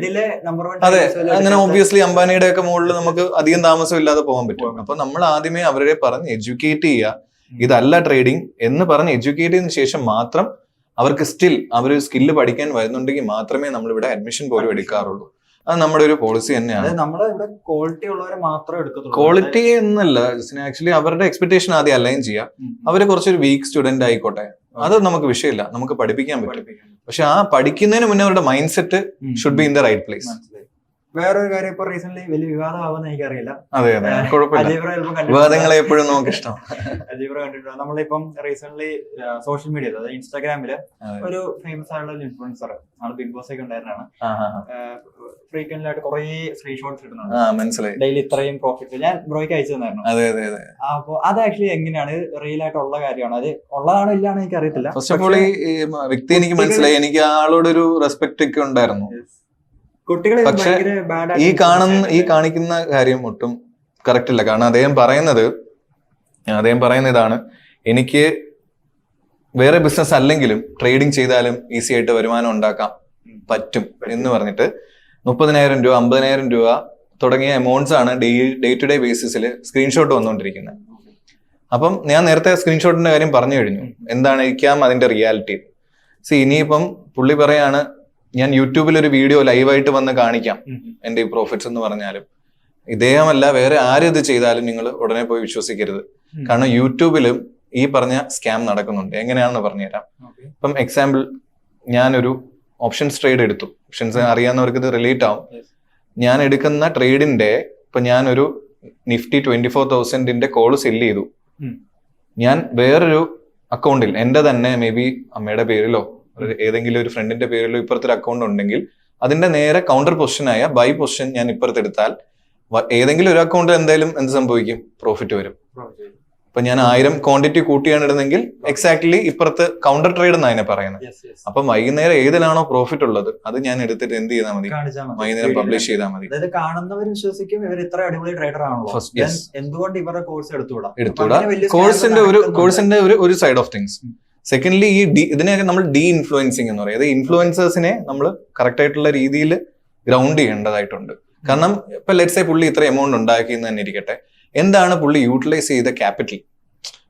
അതെ, അങ്ങനെ ഒബ്വിയസ്ലി അംബാനിയുടെ ഒക്കെ മുകളിൽ നമുക്ക് അധികം താമസം ഇല്ലാതെ പോകാൻ പറ്റും. അപ്പൊ നമ്മൾ ആദ്യമേ അവരെ പറഞ്ഞ് എഡ്യൂക്കേറ്റ് ചെയ്യുക, ഇതല്ല ട്രേഡിംഗ് എന്ന് പറഞ്ഞ് എഡ്യൂക്കേറ്റ് ചെയ്തതിനു ശേഷം മാത്രം അവർക്ക് അവർ സ്കില്ല് പഠിക്കാൻ വരുന്നുണ്ടെങ്കിൽ മാത്രമേ നമ്മൾ ഇവിടെ അഡ്മിഷൻ പോലും എടുക്കാറുള്ളൂ. അത് നമ്മുടെ ഒരു പോളിസി തന്നെയാണ്. ക്വാളിറ്റി എന്നല്ല, ആക്ച്വലി അവരുടെ എക്സ്പെക്ടേഷൻ ആദ്യം അലൈൻ ചെയ്യുക. അവര് കുറച്ചൊരു വീക്ക് സ്റ്റുഡന്റ് ആയിക്കോട്ടെ, അത് നമുക്ക് വിഷയമില്ല, നമുക്ക് പഠിപ്പിക്കാൻ പറ്റും. പക്ഷെ ആ പഠിക്കുന്നതിന് മുന്നേ അവരുടെ mind set should be in the right place. വേറൊരു കാര്യം ഇപ്പൊ റീസെന്റ് വലിയ വിവാദമാവുന്ന എനിക്കറിയില്ല. അതെ, കുഴപ്പമില്ല, വിവാദങ്ങളെ എപ്പോഴും നമുക്ക് ഇഷ്ടം. അജീബ്ര കണ്ടിട്ടുണ്ടോ? നമ്മളിപ്പം റീസെന്റ് സോഷ്യൽ മീഡിയ, അതായത് ഇൻസ്റ്റാഗ്രാമില് ഒരു ഫേമസ് ആയിട്ടുള്ള ഇൻഫ്ലുവൻസർ, ആള് ബിഗ് ബോസ് ഒക്കെ ഉണ്ടായിരുന്നാണ്, ഫ്രീക്വന്റ് ആയിട്ട് കുറെ സ്ക്രീൻഷോട്ട്സ് ഇടുന്നുണ്ട്, ഡെയിലി ഇത്രയും പ്രോഫിറ്റ്. ഞാൻ ബ്രോയ്ക്ക് അയച്ചു തന്നായിരുന്നു. അപ്പൊ അത് ആക്ച്വലി എങ്ങനെയാണ്, റിയൽ ആയിട്ടുള്ള കാര്യമാണ്, അത് ഉള്ളതാണോ ഇല്ലാന്ന് എനിക്ക് അറിയത്തില്ല. ഫസ്റ്റ് ഓഫ് ഓൾ ഈ വ്യക്തി എനിക്ക് മനസ്സിലായി, എനിക്ക് ആളോടൊരു റെസ്പെക്ട് ഒക്കെ ഉണ്ടായിരുന്നു. പക്ഷെ ഈ കാണിക്കുന്ന കാര്യം ഒട്ടും കറക്റ്റ് ഇല്ല. കാരണം അദ്ദേഹം പറയുന്ന ഇതാണ്, എനിക്ക് വേറെ ബിസിനസ് അല്ലെങ്കിലും ട്രേഡിംഗ് ചെയ്താലും ഈസി ആയിട്ട് വരുമാനം ഉണ്ടാക്കാൻ പറ്റും എന്ന് പറഞ്ഞിട്ട് 30,000 രൂപ 50,000 രൂപ തുടങ്ങിയ എമൗണ്ട്സ് ആണ് ഡേ ടു ഡേ ബേസിസിൽ സ്ക്രീൻഷോട്ട് വന്നുകൊണ്ടിരിക്കുന്നത്. അപ്പം ഞാൻ നേരത്തെ സ്ക്രീൻഷോട്ടിന്റെ കാര്യം പറഞ്ഞു കഴിഞ്ഞു, എന്തായിരിക്കാം അതിന്റെ റിയാലിറ്റി. ഇനിയിപ്പം പുള്ളി പറയാണ്, ഞാൻ യൂട്യൂബിൽ ഒരു വീഡിയോ ലൈവായിട്ട് വന്ന് കാണിക്കാം എന്റെ ഈ പ്രോഫിറ്റ്സ് എന്ന് പറഞ്ഞാലും, ഇദ്ദേഹമല്ല വേറെ ആരും ഇത് ചെയ്താലും നിങ്ങൾ ഉടനെ പോയി വിശ്വസിക്കരുത്. കാരണം യൂട്യൂബിലും ഈ പറഞ്ഞ സ്കാം നടക്കുന്നുണ്ട്. എങ്ങനെയാണെന്ന് പറഞ്ഞുതരാം. ഇപ്പം എക്സാമ്പിൾ, ഞാനൊരു ഓപ്ഷൻസ് ട്രേഡ് എടുത്തു. ഓപ്ഷൻസ് അറിയാവുന്നവർക്ക് ഇത് റിലേറ്റ് ആവും. ഞാൻ എടുക്കുന്ന ട്രേഡിന്റെ ഇപ്പൊ ഞാനൊരു നിഫ്റ്റി 24,000 കോള് സെല്ല് ചെയ്തു. ഉം. ഞാൻ വേറൊരു അക്കൗണ്ടിൽ എന്റെ തന്നെ മേ ബി അമ്മയുടെ പേരിലോ ഏതെങ്കിലും ഒരു ഫ്രണ്ടിന്റെ പേരിലോ ഇപ്പുറത്തൊരു അക്കൗണ്ട് ഉണ്ടെങ്കിൽ അതിന്റെ നേരെ കൗണ്ടർ പൊസിഷനായ ബൈ പൊസിഷൻ ഞാൻ ഇപ്പുറത്തെടുത്താൽ ഏതെങ്കിലും ഒരു അക്കൗണ്ടിൽ എന്തായാലും എന്ത് സംഭവിക്കും? പ്രോഫിറ്റ് വരും. ഇപ്പൊ ഞാൻ 1000 ക്വാണ്ടിറ്റി കൂട്ടിയാണ് ഇടുന്നെങ്കിൽ എക്സാക്ട്ലി ഇപ്പുറത്ത് കൗണ്ടർ ട്രേഡ് എന്നാണ് അതിനെ പറയുന്നത്. അപ്പം വൈകുന്നേരം ഏതിലാണോ പ്രോഫിറ്റ് ഉള്ളത് അത് ഞാൻ എടുത്തിട്ട് എന്ത് ചെയ്താൽ മതി? വൈകുന്നേരം പബ്ലിഷ് ചെയ്താൽ മതി. അതായത് കാണുന്നവർ വിശ്വസിക്കും ഇവർ ഇത്ര അടിപൊളി ട്രേഡർ ആണല്ലോ, എന്തുകൊണ്ട് ഇവരുടെ കോഴ്സ് എടുത്തുകൂടാ? കോഴ്സിന്റെ ഒരു സൈഡ് ഓഫ് തിങ്സ്. സെക്കൻഡ്ലി ഇതിനെയൊക്കെ നമ്മൾ ഡി ഇൻഫ്ലുവൻസിങ് എന്ന് പറയും. ഇൻഫ്ലുവൻസേഴ്സിനെ നമ്മൾ കറക്റ്റ് ആയിട്ടുള്ള രീതിയിൽ ഗ്രൗണ്ട് ചെയ്യേണ്ടതായിട്ടുണ്ട്. കാരണം ഇപ്പൊ ലെറ്റ്സ് സേ പുള്ളി ഇത്ര എമൗണ്ട് ഉണ്ടാക്കി എന്ന് തന്നെ ഇരിക്കട്ടെ, എന്താണ് പുള്ളി യൂട്ടിലൈസ് ചെയ്ത ക്യാപിറ്റൽ?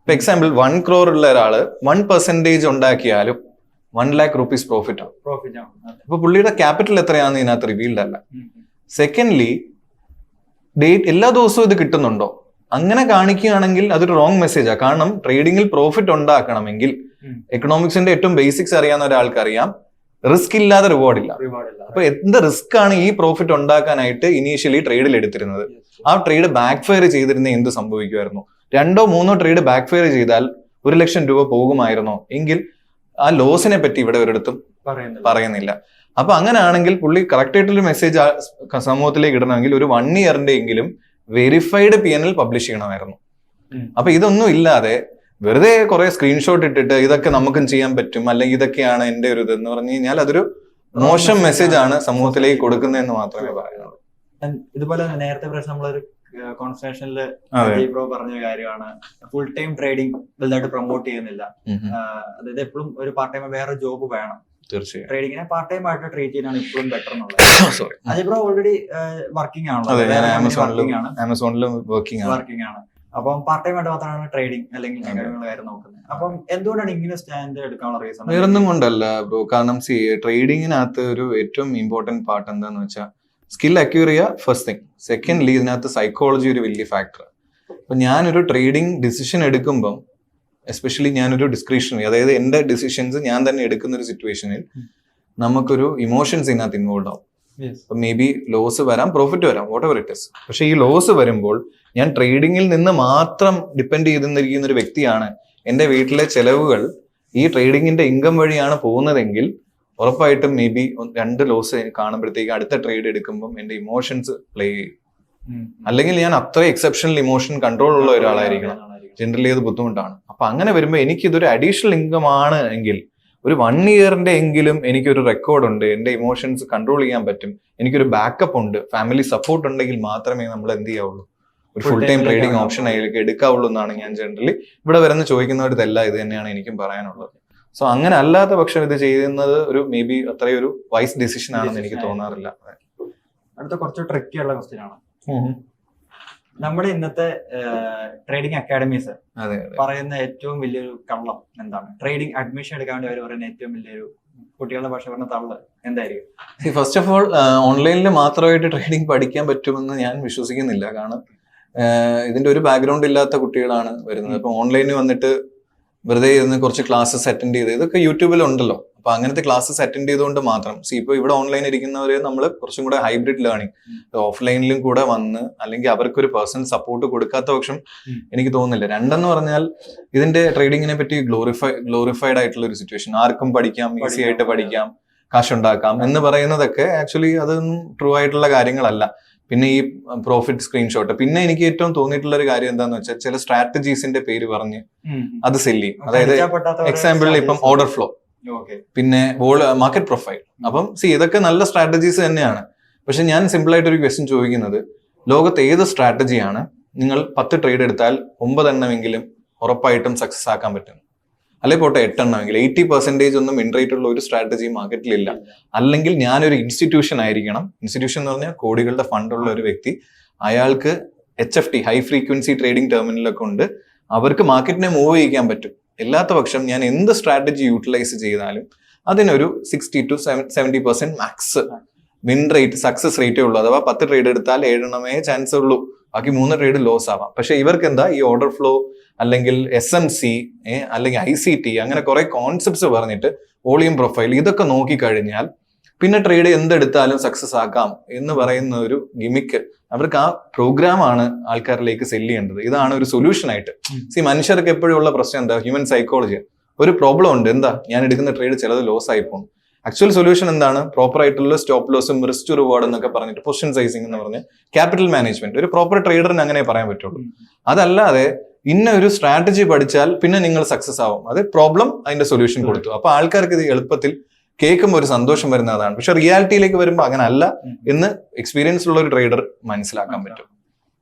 ഇപ്പൊ എക്സാമ്പിൾ 1 crore ഉള്ള ഒരാള് 1% ഉണ്ടാക്കിയാലും 1 lakh rupees പ്രോഫിറ്റ് ആണ്. അപ്പൊ പുള്ളിയുടെ ക്യാപിറ്റൽ എത്രയാണെന്ന് ഇതിനകത്ത് റിവീൽഡ് അല്ല. സെക്കൻഡ്ലി എല്ലാ ദിവസവും ഇത് കിട്ടുന്നുണ്ടോ? അങ്ങനെ കാണിക്കുകയാണെങ്കിൽ അതൊരു റോങ് മെസ്സേജാണ്. കാരണം ട്രേഡിംഗിൽ പ്രോഫിറ്റ് ഉണ്ടാക്കണമെങ്കിൽ എക്കണോമിക്സിന്റെ ഏറ്റവും ബേസിക്സ് അറിയാവുന്ന ഒരാൾക്കറിയാം, റിസ്ക് ഇല്ലാതെ റിവാർഡ് ഇല്ല. അപ്പൊ എന്ത് റിസ്ക് ആണ് ഈ പ്രോഫിറ്റ് ഉണ്ടാക്കാനായിട്ട് ഇനീഷ്യലി ട്രേഡിൽ എടുത്തിരുന്നത്? ആ ട്രേഡ് ബാക്ക് ഫയർ ചെയ്തിരുന്ന എന്ത് സംഭവിക്കുമായിരുന്നു? 2 or 3 ട്രേഡ് ബാക്ക് ഫയർ ചെയ്താൽ 1 ലക്ഷം രൂപ പോകുമായിരുന്നോ? എങ്കിൽ ആ ലോസിനെ പറ്റി ഇവിടെ ഒരിടത്തും പറയുന്നില്ല. അപ്പൊ അങ്ങനെയാണെങ്കിൽ പുള്ളി കറക്റ്റ് ആയിട്ടുള്ള മെസ്സേജ് സമൂഹത്തിലേക്ക് ഇടണമെങ്കിൽ ഒരു 1 yearന്റെ എങ്കിലും വെരിഫൈഡ് PNL പബ്ലിഷ് ചെയ്യണമായിരുന്നു. അപ്പൊ ഇതൊന്നും ഇല്ലാതെ വെറുതെ കുറെ സ്ക്രീൻഷോട്ട് ഇട്ടിട്ട് ഇതൊക്കെ നമുക്കും ചെയ്യാൻ പറ്റും, അല്ലെങ്കിൽ ഇതൊക്കെയാണ് എന്റെ ഒരു ഇതെന്ന് പറഞ്ഞു കഴിഞ്ഞാൽ അതൊരു മോശം മെസ്സേജ് ആണ് സമൂഹത്തിലേക്ക് കൊടുക്കുന്നതെന്ന് മാത്രമേ പറയുന്നുള്ളൂ. ഇതുപോലെ നേരത്തെ പ്രശ്നം നമ്മളൊരു കോൺവെർസേഷനിൽ ബ്രോ പറഞ്ഞ കാര്യമാണ്, ഫുൾ ടൈം ട്രേഡിംഗ് വലുതായിട്ട് പ്രൊമോട്ട് ചെയ്യുന്നില്ല. അതായത് എപ്പോഴും ഒരു പാർട്ട് ടൈം വേറെ ജോബ് വേണം. തീർച്ചയായും ട്രേഡിങ്ങിനെ പാർട്ട് ടൈം ആയിട്ട് ട്രീറ്റ് ചെയ്യാനാണ് ഇപ്പോഴും ബെറ്റർ എന്നുള്ളത്. അജയ് ബ്രോ ഓൾറെഡി വർക്കിംഗ് ആണല്ലോ? ആമസോണിലും വർക്കിംഗ് ആണ്. അപ്പം പാർട്ട് ടൈം ആയിട്ട് മാത്രമാണ് ട്രേഡിംഗ് അല്ലെങ്കിൽ കാര്യം നോക്കുന്നത്. അപ്പം എന്തുകൊണ്ടാണ് ഇങ്ങനെ സ്റ്റാൻഡ് എടുക്കാനുള്ള റീസൺ? വേറൊന്നും കൊണ്ടല്ല ബ്രോ. കാരണം ട്രേഡിങ്ങിനകത്ത് ഒരു ഏറ്റവും ഇമ്പോർട്ടന്റ് പാർട്ട് എന്താന്ന് വെച്ചാൽ സ്കിൽ അക്യൂർ ചെയ്യുക ഫസ്റ്റ് തിങ്. സെക്കൻഡ്ലി ഇതിനകത്ത് സൈക്കോളജി ഒരു വലിയ ഫാക്ടർ. അപ്പൊ ഞാനൊരു ട്രേഡിംഗ് ഡിസിഷൻ എടുക്കുമ്പം എസ്പെഷ്യലി ഞാനൊരു ഡിസ്ക്രിഷണറി, അതായത് എന്റെ ഡിസിഷൻസ് ഞാൻ തന്നെ എടുക്കുന്ന ഒരു സിറ്റുവേഷനിൽ നമുക്കൊരു ഇമോഷൻസ് ഇതിനകത്ത് ഇൻവോൾവ് ആവും. അപ്പൊ മേ ബി ലോസ് വരാം, പ്രോഫിറ്റ് വരാം, വാട്ട് എവർ ഇറ്റ് ഇസ്. പക്ഷെ ഈ ലോസ് വരുമ്പോൾ ഞാൻ ട്രേഡിങ്ങിൽ നിന്ന് മാത്രം ഡിപ്പെൻഡ് ചെയ്തിരിക്കുന്ന ഒരു വ്യക്തിയാണ്, എന്റെ വീട്ടിലെ ചെലവുകൾ ഈ ട്രേഡിങ്ങിന്റെ ഇൻകം വഴിയാണ് പോകുന്നതെങ്കിൽ ഉറപ്പായിട്ടും മേ ബി 2 ലോസ് കാണുമ്പോഴത്തേക്ക് അടുത്ത ട്രേഡ് എടുക്കുമ്പോൾ എന്റെ ഇമോഷൻസ് പ്ലേ ചെയ്യും. അല്ലെങ്കിൽ ഞാൻ അത്ര എക്സെപ്ഷണൽ ഇമോഷൻ കൺട്രോൾ ഉള്ള ഒരാളായിരിക്കണം. ജനറലി അത് ബുദ്ധിമുട്ടാണ്. അപ്പൊ അങ്ങനെ വരുമ്പോൾ എനിക്കിതൊരു അഡീഷണൽ ഇൻകം ആണ് എങ്കിൽ ഒരു 1 yearന്റെ എങ്കിലും എനിക്കൊരു റെക്കോർഡ് ഉണ്ട്, എന്റെ ഇമോഷൻസ് കൺട്രോൾ ചെയ്യാൻ പറ്റും, എനിക്കൊരു ബാക്കപ്പ് ഉണ്ട്, ഫാമിലി സപ്പോർട്ട് ഉണ്ടെങ്കിൽ മാത്രമേ നമ്മൾ എന്ത് ചെയ്യാവുള്ളൂ, ഒരു ഫുൾ ടൈം ട്രേഡിംഗ് ഓപ്ഷൻ അതിലേക്ക് എടുക്കാവുള്ളൂ എന്നാണ് ഞാൻ ജനറലി ഇവിടെ വരുന്ന ചോദിക്കുന്നവരല്ല ഇത് തന്നെയാണ് എനിക്കും പറയാനുള്ളത്. സോ അങ്ങനെ അല്ലാത്ത പക്ഷം ഇത് ചെയ്യുന്നത് ഒരു മേ ബി അത്രയൊരു വൈസ് ഡിസിഷൻ ആണെന്ന് എനിക്ക് തോന്നാറില്ല. അടുത്ത കുറച്ച് ട്രിക്കിയുള്ള ക്വസ്റ്റ്യൻ ആണ്. നമ്മുടെ ഇന്നത്തെ ട്രേഡിംഗ് അക്കാഡമീസ് പറയുന്ന ഏറ്റവും വലിയൊരു കള്ളം എന്താണ്? ട്രേഡിംഗ് അഡ്മിഷൻ എടുക്കാൻ വേണ്ടി അവർ പറയുന്ന ഏറ്റവും വലിയൊരു കുട്ടികളുടെ ഭാഷ പറഞ്ഞ തള്ള് എന്തായിരിക്കും? ഫസ്റ്റ് ഓഫ് ഓൾ ഓൺലൈനിൽ മാത്രമായിട്ട് ട്രേഡിംഗ് പഠിക്കാൻ പറ്റുമെന്ന് ഞാൻ വിശ്വസിക്കുന്നില്ല. കാരണം ഇതിന്റെ ഒരു ബാക്ക്ഗ്രൗണ്ട് ഇല്ലാത്ത കുട്ടികളാണ് വരുന്നത്. അപ്പൊ ഓൺലൈനിൽ വന്നിട്ട് വെറുതെ ഇരുന്ന് കുറച്ച് ക്ലാസ്സസ് അറ്റൻഡ് ചെയ്ത്, ഇതൊക്കെ യൂട്യൂബിൽ ഉണ്ടല്ലോ. അപ്പൊ അങ്ങനത്തെ ക്ലാസ്സസ് അറ്റൻഡ് ചെയ്തുകൊണ്ട് മാത്രം ഇപ്പൊ ഇവിടെ ഓൺലൈൻ ഇരിക്കുന്നവരെ നമ്മൾ കുറച്ചും കൂടെ ഹൈബ്രിഡ് ലേണിംഗ് ഓഫ്ലൈനിലും കൂടെ വന്ന്, അല്ലെങ്കിൽ അവർക്കൊരു പേഴ്സണൽ സപ്പോർട്ട് കൊടുക്കാത്ത പക്ഷം എനിക്ക് തോന്നുന്നില്ല. രണ്ടെന്ന് പറഞ്ഞാൽ ഇതിന്റെ ട്രേഡിങ്ങിനെ പറ്റി ഗ്ലോറിഫൈഡ് ആയിട്ടുള്ള ഒരു സിറ്റുവേഷൻ, ആർക്കും പഠിക്കാം, ഈസി ആയിട്ട് പഠിക്കാം, കാശുണ്ടാക്കാം എന്ന് പറയുന്നതൊക്കെ ആക്ച്വലി അതൊന്നും ട്രൂ ആയിട്ടുള്ള കാര്യങ്ങളല്ല. പിന്നെ ഈ പ്രോഫിറ്റ് സ്ക്രീൻഷോട്ട്, പിന്നെ എനിക്ക് ഏറ്റവും തോന്നിയിട്ടുള്ള ഒരു കാര്യം എന്താന്ന് വെച്ചാൽ ചില സ്ട്രാറ്റജീസിന്റെ പേര് പറഞ്ഞ് അത് സെല്ല് ചെയ്യും. അതായത് എക്സാമ്പിൾ ഇപ്പം ഓർഡർ ഫ്ലോ, പിന്നെ മാർക്കറ്റ് പ്രൊഫൈൽ. അപ്പം ഇതൊക്കെ നല്ല സ്ട്രാറ്റജീസ് തന്നെയാണ്. പക്ഷെ ഞാൻ സിമ്പിൾ ആയിട്ട് ഒരു ക്വസ്റ്റ്യൻ ചോദിക്കുന്നത്, ലോകത്ത് ഏത് സ്ട്രാറ്റജിയാണ് നിങ്ങൾ 10 ട്രേഡ് എടുത്താൽ 9 എണ്ണമെങ്കിലും ഉറപ്പായിട്ടും സക്സസ് ആക്കാൻ പറ്റും? അല്ലെ പോട്ടെ 8 എണ്ണമെങ്കിൽ 80% ഒന്നും വിൻ റേറ്റ് ഉള്ള ഒരു സ്ട്രാറ്റജി മാർക്കറ്റിലില്ല. അല്ലെങ്കിൽ ഞാനൊരു ഇൻസ്റ്റിറ്റ്യൂഷൻ ആയിരിക്കണം. ഇൻസ്റ്റിറ്റ്യൂഷൻ എന്ന് പറഞ്ഞാൽ കോടികളുടെ ഫണ്ടുള്ള ഒരു വ്യക്തി, അയാൾക്ക് HFT ഹൈ ഫ്രീക്വൻസി ട്രേഡിംഗ് ടെർമിനലൊക്കെ ഉണ്ട്, അവർക്ക് മാർക്കറ്റിനെ മൂവ് ചെയ്യിക്കാൻ പറ്റും. ഇല്ലാത്ത പക്ഷം ഞാൻ എന്ത് സ്ട്രാറ്റജി യൂട്ടിലൈസ് ചെയ്താലും അതിനൊരു 60 to 70% max win rate, success റേറ്റേ ഉള്ളൂ. അഥവാ 10 ട്രേഡ് എടുത്താൽ 7 എണ്ണമേ ചാൻസ് ഉള്ളൂ, ബാക്കി 3 ട്രേഡ് ലോസ് ആവാം. പക്ഷെ ഇവർക്ക് എന്താ ഈ ഓർഡർ ഫ്ലോ അല്ലെങ്കിൽ SMC അല്ലെങ്കിൽ ICT അങ്ങനെ കുറെ കോൺസെപ്റ്റ്സ് പറഞ്ഞിട്ട് വോളിയം പ്രൊഫൈൽ ഇതൊക്കെ നോക്കിക്കഴിഞ്ഞാൽ പിന്നെ ട്രേഡ് എന്തെടുത്താലും സക്സസ് ആക്കാം എന്ന് പറയുന്ന ഒരു ഗിമിക്ക്, അവർക്ക് ആ പ്രോഗ്രാമാണ് ആൾക്കാരിലേക്ക് സെല്ല് ചെയ്യേണ്ടത്. ഇതാണ് ഒരു സൊല്യൂഷൻ ആയിട്ട്. മനുഷ്യർക്ക് എപ്പോഴും ഉള്ള പ്രശ്നം എന്താ? Human psychology. ഒരു പ്രോബ്ലം ഉണ്ട്, എന്താ? ഞാൻ എടുക്കുന്ന ട്രേഡ് ചിലത് ലോസ് ആയി പോകും. ആക്ച്വൽ സൊല്യൂഷൻ എന്താണ്? പ്രോപ്പർ ആയിട്ടുള്ള സ്റ്റോപ്പ് ലോസും റിസ്ക് ടു റിവാർഡ് എന്നൊക്കെ പറഞ്ഞിട്ട് പൊസിഷൻ സൈസിങ് എന്ന് പറഞ്ഞ് ക്യാപിറ്റൽ മാനേജ്മെന്റ്. ഒരു പ്രോപ്പർ ട്രേഡറിന് അങ്ങനെ പറയാൻ പറ്റുള്ളൂ. അതല്ലാതെ ഇന്ന ഒരു സ്ട്രാറ്റജി പഠിച്ചാൽ പിന്നെ നിങ്ങൾ സക്സസ് ആവും. അത് പ്രോബ്ലം, അതിന്റെ സൊല്യൂഷൻ കൊടുത്തു. അപ്പൊ ആൾക്കാർക്ക് ഇത് എളുപ്പത്തിൽ കേൾക്കുമ്പോൾ ഒരു സന്തോഷം വരുന്ന അതാണ്. പക്ഷെ റിയാലിറ്റിയിലേക്ക് വരുമ്പോൾ അങ്ങനെ അല്ല എന്ന് എക്സ്പീരിയൻസ് ഉള്ള ഒരു ട്രേഡർ മനസ്സിലാക്കാൻ പറ്റും.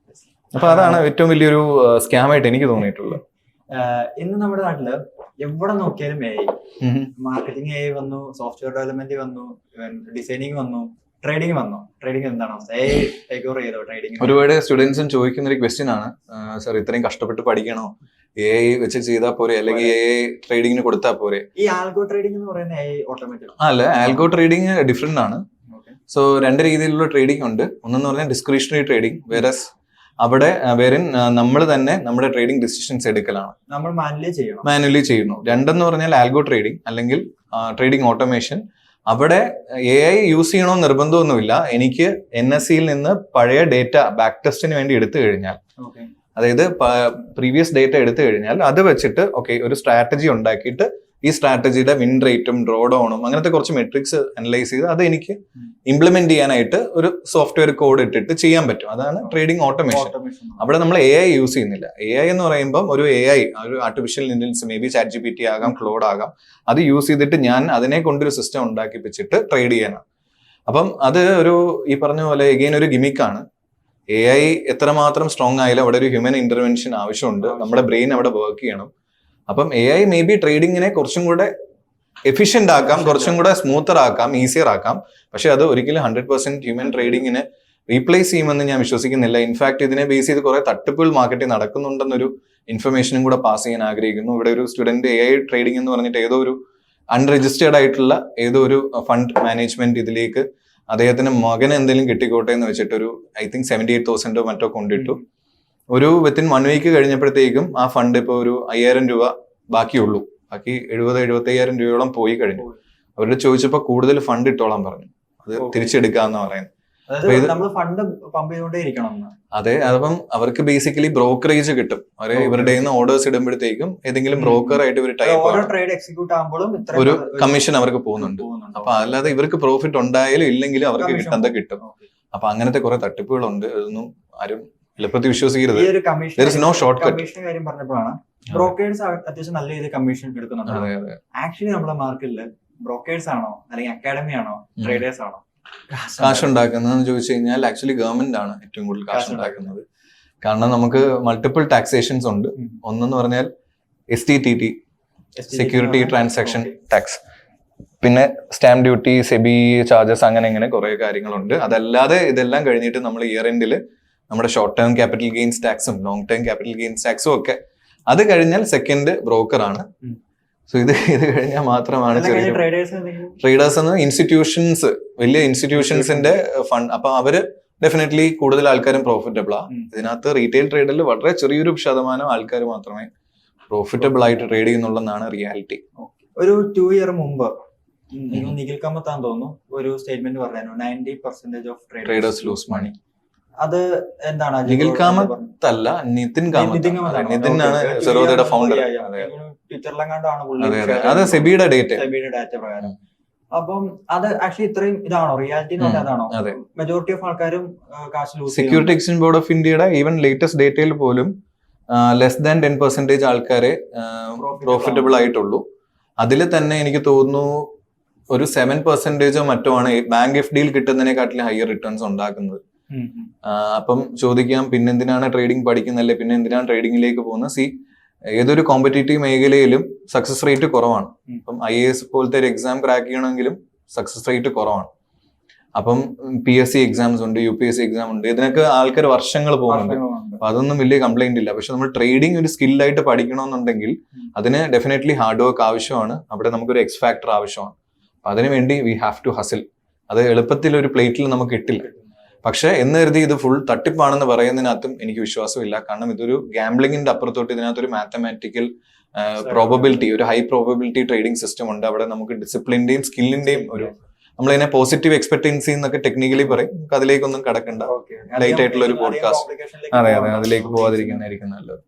അപ്പൊ അതാണ് ഏറ്റവും വലിയൊരു സ്കാം ആയിട്ട് എനിക്ക് തോന്നിയിട്ടുള്ളത്. ഇന്ന് നമ്മുടെ നാട്ടില് എവിടെ നോക്കിയാലും AI, മാർക്കറ്റിംഗ് AI വന്നു, സോഫ്റ്റ്വെയർ ഡെവലപ്മെന്റ് വന്നു, ഡിസൈനിങ് വന്നു, ട്രേഡിംഗ് വന്നു. ട്രേഡിംഗ് എന്താണ് അവസ്ഥ? AI ടേക്ക് ഓവർ ചെയ്തോ ട്രേഡിംഗ്? ഒരുപാട് സ്റ്റുഡൻസും ചോദിക്കുന്ന ഒരു ക്വസ്റ്റ്യൻ ആണ്, സാർ ഇത്രയും കഷ്ടപ്പെട്ട് പഠിക്കണോ? AI വെച്ച് ചെയ്താൽ പോരെ, അല്ലെങ്കിൽ AI ട്രേഡിങ്ങിന് കൊടുത്താൽ പോരെ? ഈ ആൽഗോ ട്രേഡിംഗ് എന്ന് പറയുന്ന AI ഓട്ടോമാറ്റിക് അല്ല, ആൽഗോ ട്രേഡിംഗ് ഡിഫറെന്റ് ആണ്. സോ രണ്ട് രീതിയിലുള്ള ട്രേഡിംഗ് ഉണ്ട്. ഒന്നെന്ന് പറഞ്ഞാൽ ഡിസ്ക്രിഷണറി ട്രേഡിംഗ്, വേറസ് അവിടെ നമ്മൾ തന്നെ നമ്മുടെ ട്രേഡിംഗ് ഡിസിഷൻസ് എടുക്കലാണ്, നമ്മൾ മാനുവലി ചെയ്യുന്നു. രണ്ടെന്ന് പറഞ്ഞാൽ ആൽഗോ ട്രേഡിംഗ് അല്ലെങ്കിൽ ട്രേഡിംഗ് ഓട്ടോമേഷൻ. അവിടെ AI യൂസ് ചെയ്യണമെന്ന് നിർബന്ധമൊന്നുമില്ല. എനിക്ക് NSE നിന്ന് പഴയ ഡേറ്റ ബാക്ക് ടെസ്റ്റിന് വേണ്ടി എടുത്തു കഴിഞ്ഞാൽ, അതായത് പ്രീവിയസ് ഡേറ്റ എടുത്തു കഴിഞ്ഞാൽ അത് വെച്ചിട്ട് ഒരു സ്ട്രാറ്റജി ഉണ്ടാക്കിയിട്ട് ഈ സ്ട്രാറ്റജിയുടെ വിൻ റേറ്റും ഡ്രോ ഡൗണും അങ്ങനത്തെ കുറച്ച് മെട്രിക്സ് അനലൈസ് ചെയ്ത് അത് എനിക്ക് ഇംപ്ലിമെന്റ് ചെയ്യാനായിട്ട് ഒരു സോഫ്റ്റ്വെയർ കോഡ് ഇട്ടിട്ട് ചെയ്യാൻ പറ്റും. അതാണ് ട്രേഡിംഗ് ഓട്ടോമേഷൻ. അവിടെ നമ്മൾ AI യൂസ് ചെയ്യുന്നില്ല. AI എന്ന് പറയുമ്പോൾ ഒരു AI, ഒരു artificial intelligence, may be ChatGPT ആകാം, ക്ലോഡ് ആകാം, അത് യൂസ് ചെയ്തിട്ട് ഞാൻ അതിനെ കൊണ്ടൊരു സിസ്റ്റം ഉണ്ടാക്കിപ്പിച്ചിട്ട് ട്രേഡ് ചെയ്യാനാണ്. അപ്പം അത് ഈ പറഞ്ഞ പോലെ എഗെയിൻ ഒരു ഗിമിക്കാണ്. AI എത്രമാത്രം സ്ട്രോങ് ആയാലും അവിടെ ഒരു ഹ്യൂമൻ ഇന്റർവെൻഷൻ ആവശ്യമുണ്ട്. നമ്മുടെ ബ്രെയിൻ അവിടെ വർക്ക് ചെയ്യണം. അപ്പം AI മേ ബി ട്രേഡിങ്ങിനെ കുറച്ചും കൂടെ എഫിഷ്യന്റ് ആക്കാം, കുറച്ചും കൂടെ സ്മൂത്തർ ആക്കാം, ഈസിയർ ആക്കാം. പക്ഷെ അത് ഒരിക്കലും 100% ഹ്യൂമൻ ട്രേഡിങ്ങിനെ റീപ്ലേസ് ചെയ്യുമെന്ന് ഞാൻ വിശ്വസിക്കുന്നില്ല. ഇൻഫാക്ട് ഇതിനെ ബേസ് ചെയ്ത് കുറെ തട്ടിപ്പുകൾ മാർക്കറ്റിൽ നടക്കുന്നുണ്ടെന്നൊരു ഇൻഫർമേഷനും കൂടെ പാസ് ചെയ്യാൻ ആഗ്രഹിക്കുന്നു. ഇവിടെ ഒരു സ്റ്റുഡന്റ് AI ട്രേഡിംഗ് എന്ന് പറഞ്ഞിട്ട് ഏതോ ഒരു അൺരജിസ്റ്റേർഡ് ആയിട്ടുള്ള ഏതോ ഒരു ഫണ്ട് മാനേജ്മെന്റ് ഇതിലേക്ക് അദ്ദേഹത്തിന് മകന് എന്തെങ്കിലും കിട്ടിക്കോട്ടെ എന്ന് വെച്ചിട്ടൊരു I think 78,000 മറ്റോ കൊണ്ടിട്ടു. വിത്തിൻ 1 വീക്ക് കഴിഞ്ഞപ്പോഴത്തേക്കും ആ ഫണ്ട് ഇപ്പോൾ ഒരു 5,000 രൂപ ബാക്കിയുള്ളൂ. ബാക്കി 70,000-75,000 രൂപയോളം പോയി കഴിഞ്ഞു. അവരോട് ചോദിച്ചപ്പോൾ കൂടുതൽ ഫണ്ട് ഇട്ടോളാൻ പറഞ്ഞു, അത് തിരിച്ചെടുക്കാന്ന് പറയുന്നത്. അതെ, അപ്പം അവർക്ക് ബേസിക്കലി ബ്രോക്കറേജ് കിട്ടും. ഇവരുടെ ഓർഡേഴ്സ് ഇടുമ്പോഴത്തേക്കും ഏതെങ്കിലും ബ്രോക്കർ ആയിട്ട് ഒരു ടൈപ്പ് ഒരു കമ്മീഷൻ അവർക്ക് പോകുന്നുണ്ട്. അപ്പൊ അല്ലാതെ ഇവർക്ക് പ്രോഫിറ്റ് ഉണ്ടായാലും ഇല്ലെങ്കിലും അവർക്ക് കിട്ടുന്നത് കിട്ടും. അപ്പൊ അങ്ങനത്തെ കുറെ തട്ടിപ്പുകളുണ്ട്. അതൊന്നും ആരും എളുപ്പത്തിൽ വിശ്വസിക്കരുത്. No short cut. കാര്യം പറഞ്ഞപ്പോഴാണ് ബ്രോക്കേഴ്സ് അത്യാവശ്യം നല്ല രീതിയിൽ കമ്മീഷൻ എടുക്കുന്നുണ്ട്. ആക്ച്വലി നമ്മുടെ മാർക്കറ്റില് ബ്രോക്കേഴ്സ് ആണോ അല്ലെങ്കിൽ അക്കാഡമി ആണോ ട്രേഡേഴ്സ് ആണോ കാശ് ഉണ്ടാക്കുന്നതെന്ന് ചോദിച്ചു കഴിഞ്ഞാൽ ആക്ച്വലി ഗവൺമെന്റ് ആണ് ഏറ്റവും കൂടുതൽ കാശ് ഉണ്ടാക്കുന്നത്. കാരണം നമുക്ക് മൾട്ടിപ്പിൾ ടാക്സേഷൻസ് ഉണ്ട്. ഒന്നെന്ന് പറഞ്ഞാൽ STT, സെക്യൂരിറ്റി ട്രാൻസാക്ഷൻ ടാക്സ്, പിന്നെ സ്റ്റാമ്പ് ഡ്യൂട്ടി, സെബി ചാർജസ്, അങ്ങനെ ഇങ്ങനെ കുറെ കാര്യങ്ങളുണ്ട്. അതല്ലാതെ ഇതെല്ലാം കഴിഞ്ഞിട്ട് നമ്മൾ ഇയർ എൻഡില് നമ്മുടെ ഷോർട്ട് ടേം ക്യാപിറ്റൽ ഗെയിൻസ് ടാക്സും ലോങ് ടേം ക്യാപിറ്റൽ ഗെയിൻസ് ടാക്സും ഒക്കെ. അത് കഴിഞ്ഞാൽ സെക്കൻഡ് ബ്രോക്കർ ആണ്. സോ ഇത് കഴിഞ്ഞാൽ മാത്രമാണ് ചെറിയ ട്രേഡേഴ്സ് എന്ന് ഇൻസ്റ്റിറ്റ്യൂഷൻസ്, വലിയ ഇൻസ്റ്റിറ്റ്യൂഷൻസിന്റെ ഫണ്ട്. അപ്പൊ അവര് ഡെഫിനറ്റ്ലി കൂടുതൽ ആൾക്കാരും പ്രോഫിറ്റബിൾ ആ. ഇതിനകത്ത് റീറ്റെയിൽ ട്രേഡിൽ വളരെ ചെറിയൊരു ശതമാനം ആൾക്കാർ മാത്രമേ പ്രോഫിറ്റബിൾ ആയിട്ട് ട്രേഡ് ചെയ്യുന്നുള്ളതാണ് റിയാലിറ്റി. ഒരു 2 ഇയർ മുമ്പ് നിഖിൽ കമ്മത്താൻ തോന്നുന്നു ഒരു സ്റ്റേറ്റ്മെന്റ് പറഞ്ഞു, 90% ഓഫ് ട്രേഡേഴ്സ് ലൂസ് മണി. അത് എന്താണ്? നിഖിൽ കാമത്തല്ല, നിതിൻ കാമത്ത്. നിതിനാണ് സെറോദയുടെ ഫൗണ്ടർ. ട്വിറ്ററിലെങ്ങാണ്ടാണ് സെബിയുടെ ഡേറ്റ പ്രകാരം. അപ്പം അത് ആക്ച്വലി ഇത്രയും ഇതാണോ റിയാലിറ്റി? അതാണോ മെജോറിറ്റി ഓഫ് ആൾക്കാരും കാശ് lose? Security exchange board of ഇന്ത്യയുടെ ഈവൻ ലേറ്റസ്റ്റ് ഡേറ്റയിൽ പോലും ലെസ് ദാൻ 10% ആൾക്കാരെ പ്രോഫിറ്റബിൾ ആയിട്ടുള്ളൂ. അതിൽ തന്നെ എനിക്ക് തോന്നുന്നു ഒരു 7% മറ്റോ ആണ് ബാങ്ക് FDയിൽ കിട്ടുന്നതിനെക്കാട്ടിലും ഹയർ റിട്ടേൺസ് ഉണ്ടാക്കുന്നത്. അപ്പം ചോദിക്കാം, പിന്നെന്തിനാണ് ട്രേഡിംഗ് പഠിക്കുന്നല്ലേ, പിന്നെ എന്തിനാണ് ട്രേഡിംഗിലേക്ക് പോകുന്നത്? ഏതൊരു കോമ്പറ്റേറ്റീവ് മേഖലയിലും സക്സസ് റേറ്റ് കുറവാണ്. അപ്പം IAS പോലത്തെ ഒരു എക്സാം ക്രാക്ക് ചെയ്യണമെങ്കിലും സക്സസ് റേറ്റ് കുറവാണ്. അപ്പം PSC എക്സാംസ് ഉണ്ട്, UPSC എക്സാം ഉണ്ട്, ഇതിനൊക്കെ ആൾക്കാർ വർഷങ്ങൾ പോകുന്നുണ്ട്. അപ്പൊ അതൊന്നും വലിയ കംപ്ലൈന്റ് ഇല്ല. പക്ഷെ നമ്മൾ ട്രേഡിംഗ് ഒരു സ്കില്ലായിട്ട് പഠിക്കണമെന്നുണ്ടെങ്കിൽ അതിന് ഡെഫിനറ്റ്ലി ഹാർഡ് വർക്ക് ആവശ്യമാണ്. അവിടെ നമുക്കൊരു X ഫാക്ടർ ആവശ്യമാണ്. അപ്പൊ അതിനുവേണ്ടി വി ഹാവ് ടു ഹസിൽ. അത് എളുപ്പത്തിൽ ഒരു പ്ലേറ്റിൽ നമുക്ക് കിട്ടില്ല. പക്ഷെ എന്ന് കരുതി ഇത് ഫുൾ തട്ടിപ്പാണെന്ന് പറയുന്നതിനകത്തും എനിക്ക് വിശ്വാസമില്ല. കാരണം ഇതൊരു ഗാംബ്ലിങ്ങിന്റെ അപ്പുറത്തോട്ട് ഇതിനകത്തൊരു മാത്തമാറ്റിക്കൽ പ്രോബബിലിറ്റി, ഒരു ഹൈ പ്രോബബിലിറ്റി ട്രേഡിംഗ് സിസ്റ്റം ഉണ്ട്. അവിടെ നമുക്ക് ഡിസിപ്ലിന്റെയും സ്കില്ലിന്റെയും ഒരു നമ്മളതിനെ പോസിറ്റീവ് എക്സ്പെക്ടൻസി എന്നൊക്കെ ടെക്നിക്കലി പറയും. നമുക്ക് അതിലേക്കൊന്നും കടക്കണ്ട. ലൈറ്റ് ആയിട്ടുള്ള ഒരു പോഡ്കാസ്റ്റ്. അതെ, അതിലേക്ക് പോവാതിരിക്കുന്നതായിരിക്കും നല്ലത്.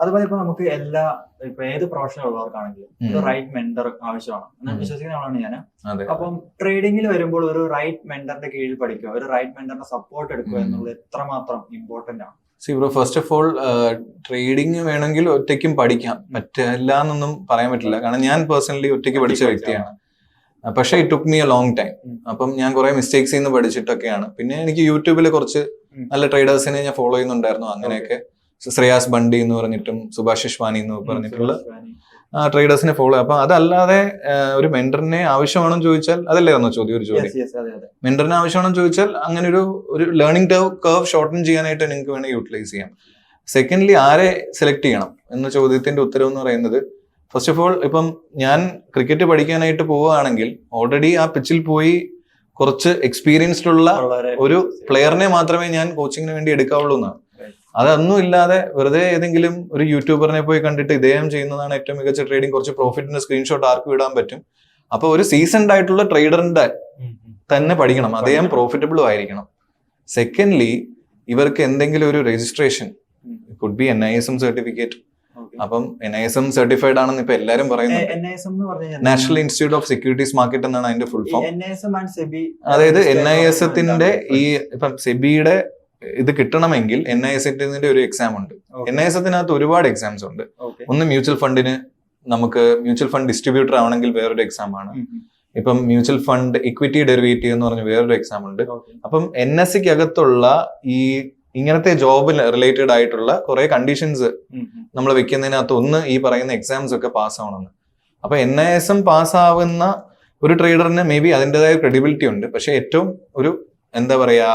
അതുപോലെ ഇപ്പൊ നമുക്ക് ഇപ്പൊ ഏത് പ്രൊഫഷൻ ഉള്ളവർക്കാണെങ്കിലും ഒരു റൈറ്റ് മെന്റർ ആവശ്യമാണ് വിശ്വസിക്കുന്ന ആളാണ് ഞാൻ. അപ്പം ട്രേഡിംഗിൽ വരുമ്പോൾ ഒരു റൈറ്റ് മെന്ററിന്റെ കീഴിൽ പഠിക്കുക, ഒരു റൈറ്റ് മെന്ററിന്റെ സപ്പോർട്ട് എടുക്കുക എന്നുള്ളത് എത്രമാത്രം ഇമ്പോർട്ടന്റ് ആണ്? Bro, first of all trading വേണമെങ്കിൽ ഒറ്റയ്ക്കും പഠിക്കാം, പറ്റില്ല എന്നൊന്നും പറയാൻ പറ്റില്ല. കാരണം ഞാൻ പേഴ്സണലി ഒറ്റയ്ക്ക് പഠിച്ച വ്യക്തിയാണ്. പക്ഷെ it took me A long time. അപ്പം ഞാൻ കുറെ മിസ്റ്റേക്സ് നിന്ന് പഠിച്ചിട്ടൊക്കെയാണ്. പിന്നെ എനിക്ക് യൂട്യൂബിൽ കുറച്ച് നല്ല ട്രേഡേഴ്സിനെ ഞാൻ ഫോളോ ചെയ്യുന്നുണ്ടായിരുന്നു. അങ്ങനെയൊക്കെ ശ്രേയാസ് ബണ്ടി എന്ന് പറഞ്ഞിട്ടും സുഭാഷിഷ് വാനി എന്ന് പറഞ്ഞിട്ടുള്ള ട്രേഡേഴ്സിനെ ഫോളോ. അപ്പൊ അതല്ലാതെ ഒരു മെന്ററിനെ ആവശ്യമാണെന്ന് ചോദിച്ചാൽ അതല്ലായിരുന്നോ ചോദ്യം? ഒരു ചോദ്യം, മെന്ററിനെ ആവശ്യമാണെന്ന് ചോദിച്ചാൽ അങ്ങനെ ഒരു ലേണിംഗ് കർവ് ഷോർട്ടൻ ചെയ്യാനായിട്ട് നിങ്ങൾക്ക് വേണമെങ്കിൽ യൂട്ടിലൈസ് ചെയ്യാം. സെക്കൻഡ്ലി, ആരെ സെലക്ട് ചെയ്യണം എന്ന ചോദ്യത്തിന്റെ ഉത്തരവ് എന്ന് പറയുന്നത്, ഫസ്റ്റ് ഓഫ് ഓൾ ഇപ്പം ഞാൻ ക്രിക്കറ്റ് പഠിക്കാനായിട്ട് പോവുകയാണെങ്കിൽ ഓൾറെഡി ആ പിച്ചിൽ പോയി കുറച്ച് എക്സ്പീരിയൻസ്ഡ് ഉള്ള ഒരു പ്ലെയറിനെ മാത്രമേ ഞാൻ കോച്ചിങ്ങിന് വേണ്ടി എടുക്കാവുള്ളൂ എന്നാണ്. അതൊന്നും ഇല്ലാതെ വെറുതെ ഏതെങ്കിലും ഒരു യൂട്യൂബറിനെ പോയി കണ്ടിട്ട് ഇദ്ദേഹം ചെയ്യുന്നതാണ് ഏറ്റവും മികച്ച ട്രേഡിംഗ്, കുറച്ച് പ്രോഫിറ്റിന്റെ സ്ക്രീൻഷോട്ട് ആർക്കും ഇടാൻ പറ്റും. അപ്പൊ ഒരു സീസൺഡ് ആയിട്ടുള്ള ട്രേഡറിന്റെ തന്നെ പഠിക്കണം, അദ്ദേഹം പ്രോഫിറ്റബിളും ആയിരിക്കണം. സെക്കൻഡ്ലി, ഇവർക്ക് എന്തെങ്കിലും ഒരു registration, could be NISM certificate. അപ്പം NISM സർട്ടിഫൈഡ് ആണെന്ന് ഇപ്പൊ എല്ലാരും പറയുന്നത്. National institute of securities market എന്നാണ് അതിന്റെ ഫുൾ ഫോം. അതായത് NISത്തിന്റെ ഈ ഇപ്പം സെബിയുടെ ഇത് കിട്ടണമെങ്കിൽ NISത്തിന്റെ ഒരു എക്സാം ഉണ്ട്. NISത്തിനകത്ത് ഒരുപാട് എക്സാംസ് ഉണ്ട്. ഒന്ന് മ്യൂച്വൽ ഫണ്ടിന്, നമുക്ക് മ്യൂച്വൽ ഫണ്ട് ഡിസ്ട്രിബ്യൂട്ടർ ആവണമെങ്കിൽ വേറൊരു എക്സാം ആണ്. ഇപ്പം മ്യൂച്വൽ ഫണ്ട് ഇക്വിറ്റി ഡെറിവേറ്റീവ് എന്ന് പറഞ്ഞ വേറൊരു എക്സാം ഉണ്ട്. അപ്പം NSEക്ക് അകത്തുള്ള ഈ ഇങ്ങനത്തെ ജോബ് റിലേറ്റഡ് ആയിട്ടുള്ള കുറെ കണ്ടീഷൻസ് നമ്മൾ വെക്കുന്നതിനകത്ത് ഒന്ന് ഈ പറയുന്ന എക്സാംസ് ഒക്കെ പാസ് ആവണമെന്ന്. അപ്പൊ NISM പാസ്സാവുന്ന ഒരു ട്രേഡറിന് മേ ബി അതിൻ്റെതായ ക്രെഡിബിലിറ്റി ഉണ്ട്. പക്ഷെ ഏറ്റവും ഒരു എന്താ പറയാ,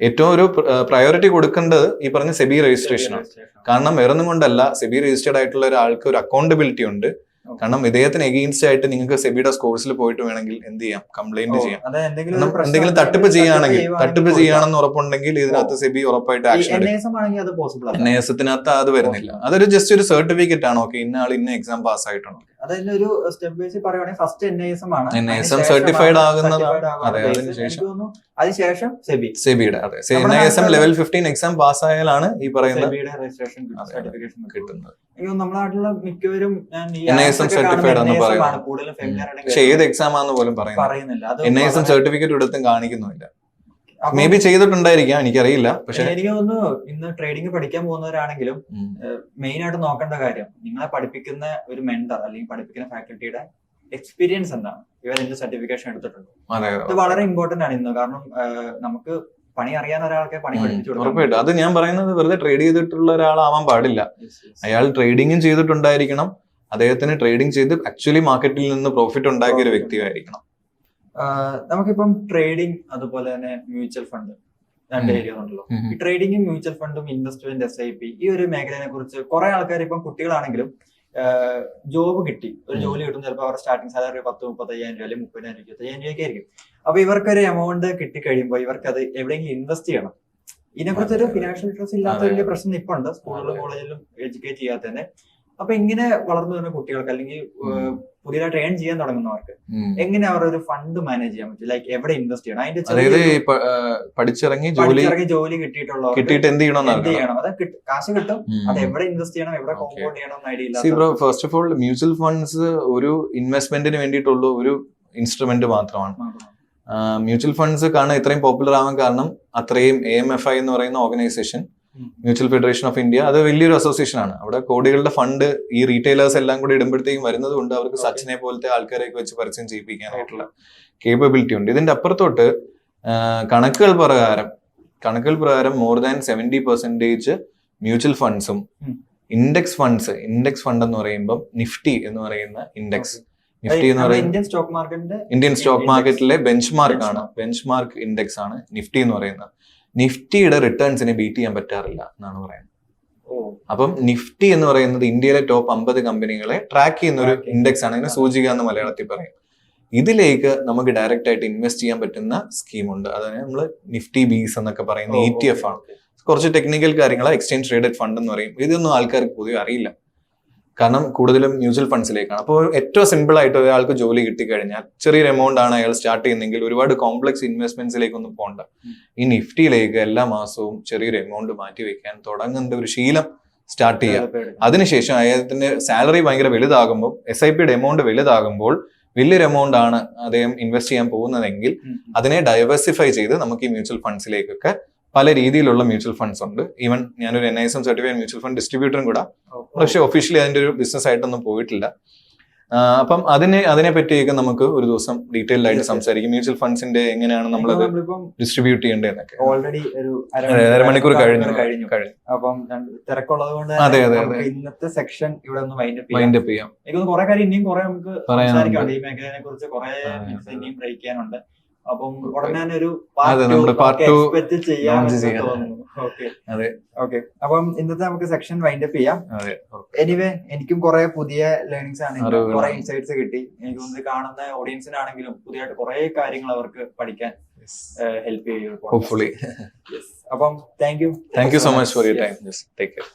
ഏറ്റവും ഒരു പ്രയോറിറ്റി കൊടുക്കേണ്ടത് ഈ പറഞ്ഞ സെബി രജിസ്ട്രേഷൻ ആണ്. കാരണം വേറൊന്നും കൊണ്ടല്ല, സെബി രജിസ്റ്റേർഡ് ആയിട്ടുള്ള ഒരാൾക്ക് ഒരു അക്കൗണ്ടബിലിറ്റി ഉണ്ട്. കാരണം ഇദ്ദേഹത്തിന് എഗെയിൻസ്റ്റ് ആയിട്ട് നിങ്ങൾക്ക് സെബിയുടെ സ്കോഴ്സിൽ പോയിട്ട് വേണമെങ്കിൽ എന്ത് ചെയ്യാം, കംപ്ലൈന്റ് ചെയ്യാം. എന്തെങ്കിലും തട്ടിപ്പ് ചെയ്യാണെന്ന് ഉറപ്പുണ്ടെങ്കിൽ ഇതിനകത്ത് സെബി ഉറപ്പായിട്ട് ആക്ഷൻ എടുക്കും. NISത്തിനകത്ത് അത് വരുന്നില്ല. അതൊരു ജസ്റ്റ് ഒരു സർട്ടിഫിക്കറ്റ് ആണ്. ഓക്കെ, ഇന്ന ആൾ ഇന്ന എക്സാം പാസ് ആയിട്ടുണ്ട്. NISM സർട്ടിഫൈഡ് ആകുന്നതാണ്. അതെ, അതിനുശേഷം സെബിയുടെ NISM ലെവൽ 15 എക്സാം പാസ് ആയാലാണ് ഈ പറയുന്ന കിട്ടുന്നത്. നമ്മുടെ നാട്ടിലുള്ള മിക്കവരും NISM സർട്ടിഫൈഡ് എന്ന് പറയുന്നത്. പക്ഷെ ഏത് എക്സാം ആണെന്ന് പോലും പറയുന്നില്ല. NISM സർട്ടിഫിക്കറ്റ് എടുത്തും കാണിക്കുന്നില്ല. മേ ബി ചെയ്തിട്ടുണ്ടായിരിക്കാം, എനിക്കറിയില്ല. പക്ഷെ എനിക്ക് തോന്നുന്നു ഇന്ന് ട്രേഡിംഗ് പഠിക്കാൻ പോകുന്നവരാണെങ്കിലും മെയിൻ ആയിട്ട് നോക്കേണ്ട കാര്യം, നിങ്ങളെ പഠിപ്പിക്കുന്ന ഒരു മെന്റർ അല്ലെങ്കിൽ പഠിപ്പിക്കുന്ന ഫാക്കൽറ്റിയുടെ എക്സ്പീരിയൻസ് എന്താണ്, ഇവർ എന്ത് സർട്ടിഫിക്കേഷൻ എടുത്തിട്ടുണ്ട്. ഇത് വളരെ ഇമ്പോർട്ടന്റ് ആണ് ഇന്ന്. കാരണം നമുക്ക് പണി അറിയാവുന്ന ഒരാൾക്ക് പണി പഠിപ്പിച്ചു കൊടുക്കും. അത് ഞാൻ പറയുന്നത് വെറുതെ ട്രേഡ് ചെയ്തിട്ടുള്ള ഒരാളാവാൻ പാടില്ല. അയാൾ ട്രേഡിങ്ങും ചെയ്തിട്ടുണ്ടായിരിക്കണം. അദ്ദേഹത്തിന് ട്രേഡിംഗ് ചെയ്ത് ആക്ച്വലി മാർക്കറ്റിൽ നിന്ന് പ്രോഫിറ്റ് ഉണ്ടാക്കിയ ഒരു വ്യക്തിയായിരിക്കണം. നമുക്കിപ്പം ട്രേഡിംഗ് അതുപോലെ തന്നെ മ്യൂച്വൽ ഫണ്ട് രണ്ട് ഏരിയ ഉണ്ടല്ലോ. ഈ ട്രേഡിംഗും മ്യൂച്വൽ ഫണ്ടും ഇൻവെസ്റ്റ്മെന്റ് SIP ഈ ഒരു മേഖലയെ കുറിച്ച് കുറെ ആൾക്കാർ, ഇപ്പം കുട്ടികളാണെങ്കിലും ജോബ് കിട്ടി, ഒരു ജോലി കിട്ടും, ചിലപ്പോൾ അവരുടെ സ്റ്റാർട്ടിംഗ് സാലറി 10-35,000 രൂപ അല്ലെങ്കിൽ 30,000 25,000 രൂപയൊക്കെ ആയിരിക്കും. അപ്പൊ ഇവർക്കൊരു എമൗണ്ട് കിട്ടിക്കഴിയുമ്പോൾ ഇവർക്ക് അത് എവിടെയെങ്കിലും ഇൻവെസ്റ്റ് ചെയ്യണം. ഇതിനെക്കുറിച്ച് ഒരു ഫിനാൻഷ്യൽ ലിറ്ററസി ഇല്ലാത്ത വലിയ പ്രശ്നം ഇപ്പൊ ഉണ്ട്, സ്കൂളിലും കോളേജിലും എഡ്യൂക്കേറ്റ് ചെയ്യാത്ത തന്നെ. അപ്പൊ ഇങ്ങനെ വളർന്നു വരുന്ന കുട്ടികൾക്ക് അല്ലെങ്കിൽ പുതിയതായിട്ട് ഏൺ ചെയ്യാൻ തുടങ്ങുന്നവർക്ക് എങ്ങനെ അവർ ഒരു ഫണ്ട് മാനേജ് ചെയ്യാൻ പറ്റും? ലൈക്ക് എവിടെ ഇൻവെസ്റ്റ് ചെയ്യണം? അതിന്റെ പഠിച്ചിറങ്ങി ജോലി കിട്ടിയിട്ട് എന്ത് ചെയ്യണം, അത് കാശ് കിട്ടും, അത് എവിടെ ഇൻവെസ്റ്റ് ചെയ്യണം, എവിടെ കോമ്പൗണ്ട് ചെയ്യണം ഐഡിയ ഇല്ല. First of all mutual funds ഒരു ഇൻവെസ്റ്റ്മെന്റിന് വേണ്ടിയിട്ടുള്ള ഒരു ഇൻസ്ട്രുമെന്റ് മാത്രമാണ്. മ്യൂച്വൽ ഫണ്ട്സ് കാരണം ഇത്രയും പോപ്പുലർ ആവാൻ കാരണം അത്രയും AMFI എന്ന് പറയുന്ന organisation, mutual federation of India, അത് വലിയൊരു അസോസിയേഷൻ ആണ്. അവിടെ കോടികളുടെ ഫണ്ട് ഈ റീറ്റെയിലേഴ്സ് എല്ലാം കൂടി ഇടുമ്പോഴത്തേക്കും വരുന്നത് കൊണ്ട് അവർക്ക് സച്ചിനെ പോലത്തെ ആൾക്കാരെയൊക്കെ വെച്ച് പരസ്യം ചെയ്യിപ്പിക്കാനായിട്ടുള്ള കേപ്പബിലിറ്റി ഉണ്ട്. ഇതിന്റെ അപ്പുറത്തോട്ട് കണക്കുകൾ പ്രകാരം മോർ ദാൻ 70% മ്യൂച്വൽ ഫണ്ട്സും ഇൻഡെക്സ് ഫണ്ട് എന്ന് പറയുമ്പോൾ നിഫ്റ്റി എന്ന് പറയുന്ന ഇൻഡെക്സ്, നിഫ്റ്റി എന്ന് പറയുന്നത് ഇന്ത്യൻ സ്റ്റോക്ക് മാർക്കറ്റിലെ ബെഞ്ച്മാർക്ക് ഇൻഡെക്സ് ആണ് നിഫ്റ്റി എന്ന് പറയുന്നത്. നിഫ്റ്റിയുടെ റിട്ടേൺസിനെ ബീറ്റ് ചെയ്യാൻ പറ്റാറില്ല എന്നാണ് പറയുന്നത്. അപ്പം നിഫ്റ്റി എന്ന് പറയുന്നത് ഇന്ത്യയിലെ ടോപ്പ് 50 കമ്പനികളെ ട്രാക്ക് ചെയ്യുന്ന ഒരു ഇൻഡെക്സ് ആണ്. ഇതിനെ സൂചിക എന്ന് മലയാളത്തിൽ പറയും. ഇതിലേക്ക് നമുക്ക് ഡയറക്റ്റ് ആയിട്ട് ഇൻവെസ്റ്റ് ചെയ്യാൻ പറ്റുന്ന സ്കീമുണ്ട്. അതായത് നമ്മൾ നിഫ്റ്റി ബീസ് എന്നൊക്കെ പറയുന്ന ETF ആണ്. കുറച്ച് ടെക്നിക്കൽ കാര്യങ്ങൾ, എക്സ്ചേഞ്ച് ട്രേഡഡ് ഫണ്ട് എന്ന് പറയും. ഇതൊന്നും ആൾക്കാർക്ക് പൊതുവെ അറിയില്ല. കാരണം കൂടുതലും മ്യൂച്വൽ ഫണ്ട്സിലേക്കാണ്. അപ്പോൾ ഏറ്റവും സിമ്പിൾ ആയിട്ട് ഒരാൾക്ക് ജോലി കിട്ടിക്കഴിഞ്ഞാൽ ചെറിയൊരു എമൗണ്ട് ആണ് അയാൾ സ്റ്റാർട്ട് ചെയ്യുന്നെങ്കിൽ ഒരുപാട് കോംപ്ലക്സ് ഇൻവെസ്റ്റ്മെന്റ്സിലേക്കൊന്നും പോകണ്ട. ഈ നിഫ്റ്റിയിലേക്ക് എല്ലാ മാസവും ചെറിയൊരു എമൗണ്ട് മാറ്റി വെക്കാൻ തുടങ്ങുന്ന ഒരു ശീലം സ്റ്റാർട്ട് ചെയ്യുക. അതിനുശേഷം അദ്ദേഹത്തിന്റെ സാലറി ഭയങ്കര വലുതാകുമ്പോൾ, SIP എമൗണ്ട് വലുതാകുമ്പോൾ, വലിയൊരു എമൗണ്ട് ആണ് അദ്ദേഹം ഇൻവെസ്റ്റ് ചെയ്യാൻ പോകുന്നതെങ്കിൽ അതിനെ ഡൈവേഴ്സിഫൈ ചെയ്ത് നമുക്ക് ഈ മ്യൂച്വൽ ഫണ്ട്സിലേക്കൊക്കെ പല രീതിയിലുള്ള മ്യൂച്വൽ ഫണ്ട്സ് ഉണ്ട്. ഈവൻ ഞാനൊരു NISM സർട്ടിഫൈഡ് മ്യൂച്വൽ ഫണ്ട് ഡിസ്ട്രിബ്യൂട്ടറും കൂടെ, പക്ഷെ ഒഫീഷ്യലി അതിന്റെ ഒരു ബിസിനസ് ആയിട്ടൊന്നും പോയിട്ടില്ല. അപ്പം അതിനെ പറ്റിയൊക്കെ നമുക്ക് ഒരു ദിവസം ഡീറ്റെയിൽഡ് ആയിട്ട് സംസാരിക്കും. മ്യൂച്വൽ ഫണ്ട്സിന്റെ എങ്ങനെയാണ് നമ്മളത് ഡിസ്ട്രിബ്യൂട്ട് ചെയ്യേണ്ടതെന്നൊക്കെ. ഓൾറെഡി ഒരു അരമണിക്കൂർ കഴിഞ്ഞു. അപ്പം തിരക്കുള്ളത് കൊണ്ട് അതെ ഇന്നത്തെ സെക്ഷൻ ഇവിടെ ഒന്ന് വൈൻഡ് അപ്പ് ചെയ്യാം. എനിക്ക് കുറെ കാര്യം ഇനിയും കുറെ നമുക്ക് സംസാരിക്കാനുണ്ട്. ഈ മേഖലയെ കുറിച്ച് കുറെ ഇനിയും ബ്രേക്ക് ചെയ്യാനുണ്ട്. അപ്പം ഉടനെ തന്നെ ഒരു പാർട്ട് 2 എക്സ്പെക്ട് ചെയ്യാമെന്ന് തോന്നുന്നു. ഓക്കെ. അപ്പം ഇന്നത്തെ നമുക്ക് സെക്ഷൻ വൈൻഡ് അപ്പ് ചെയ്യാം. എനിവേ എനിക്കും കുറെ പുതിയ ലേണിംഗ്സ് ആണ്, കുറെ ഇൻസൈറ്റ്സ് കിട്ടി. എനിക്ക് തോന്നുന്നു കാണുന്ന ഓഡിയൻസിനാണെങ്കിലും പുതിയതായിട്ട് കുറെ കാര്യങ്ങൾ അവർക്ക് പഠിക്കാൻ ഹെൽപ്പ് ചെയ്യും. ഹോപ്പ്ഫുള്ളി. അപ്പം thank you so much for your time. Take care.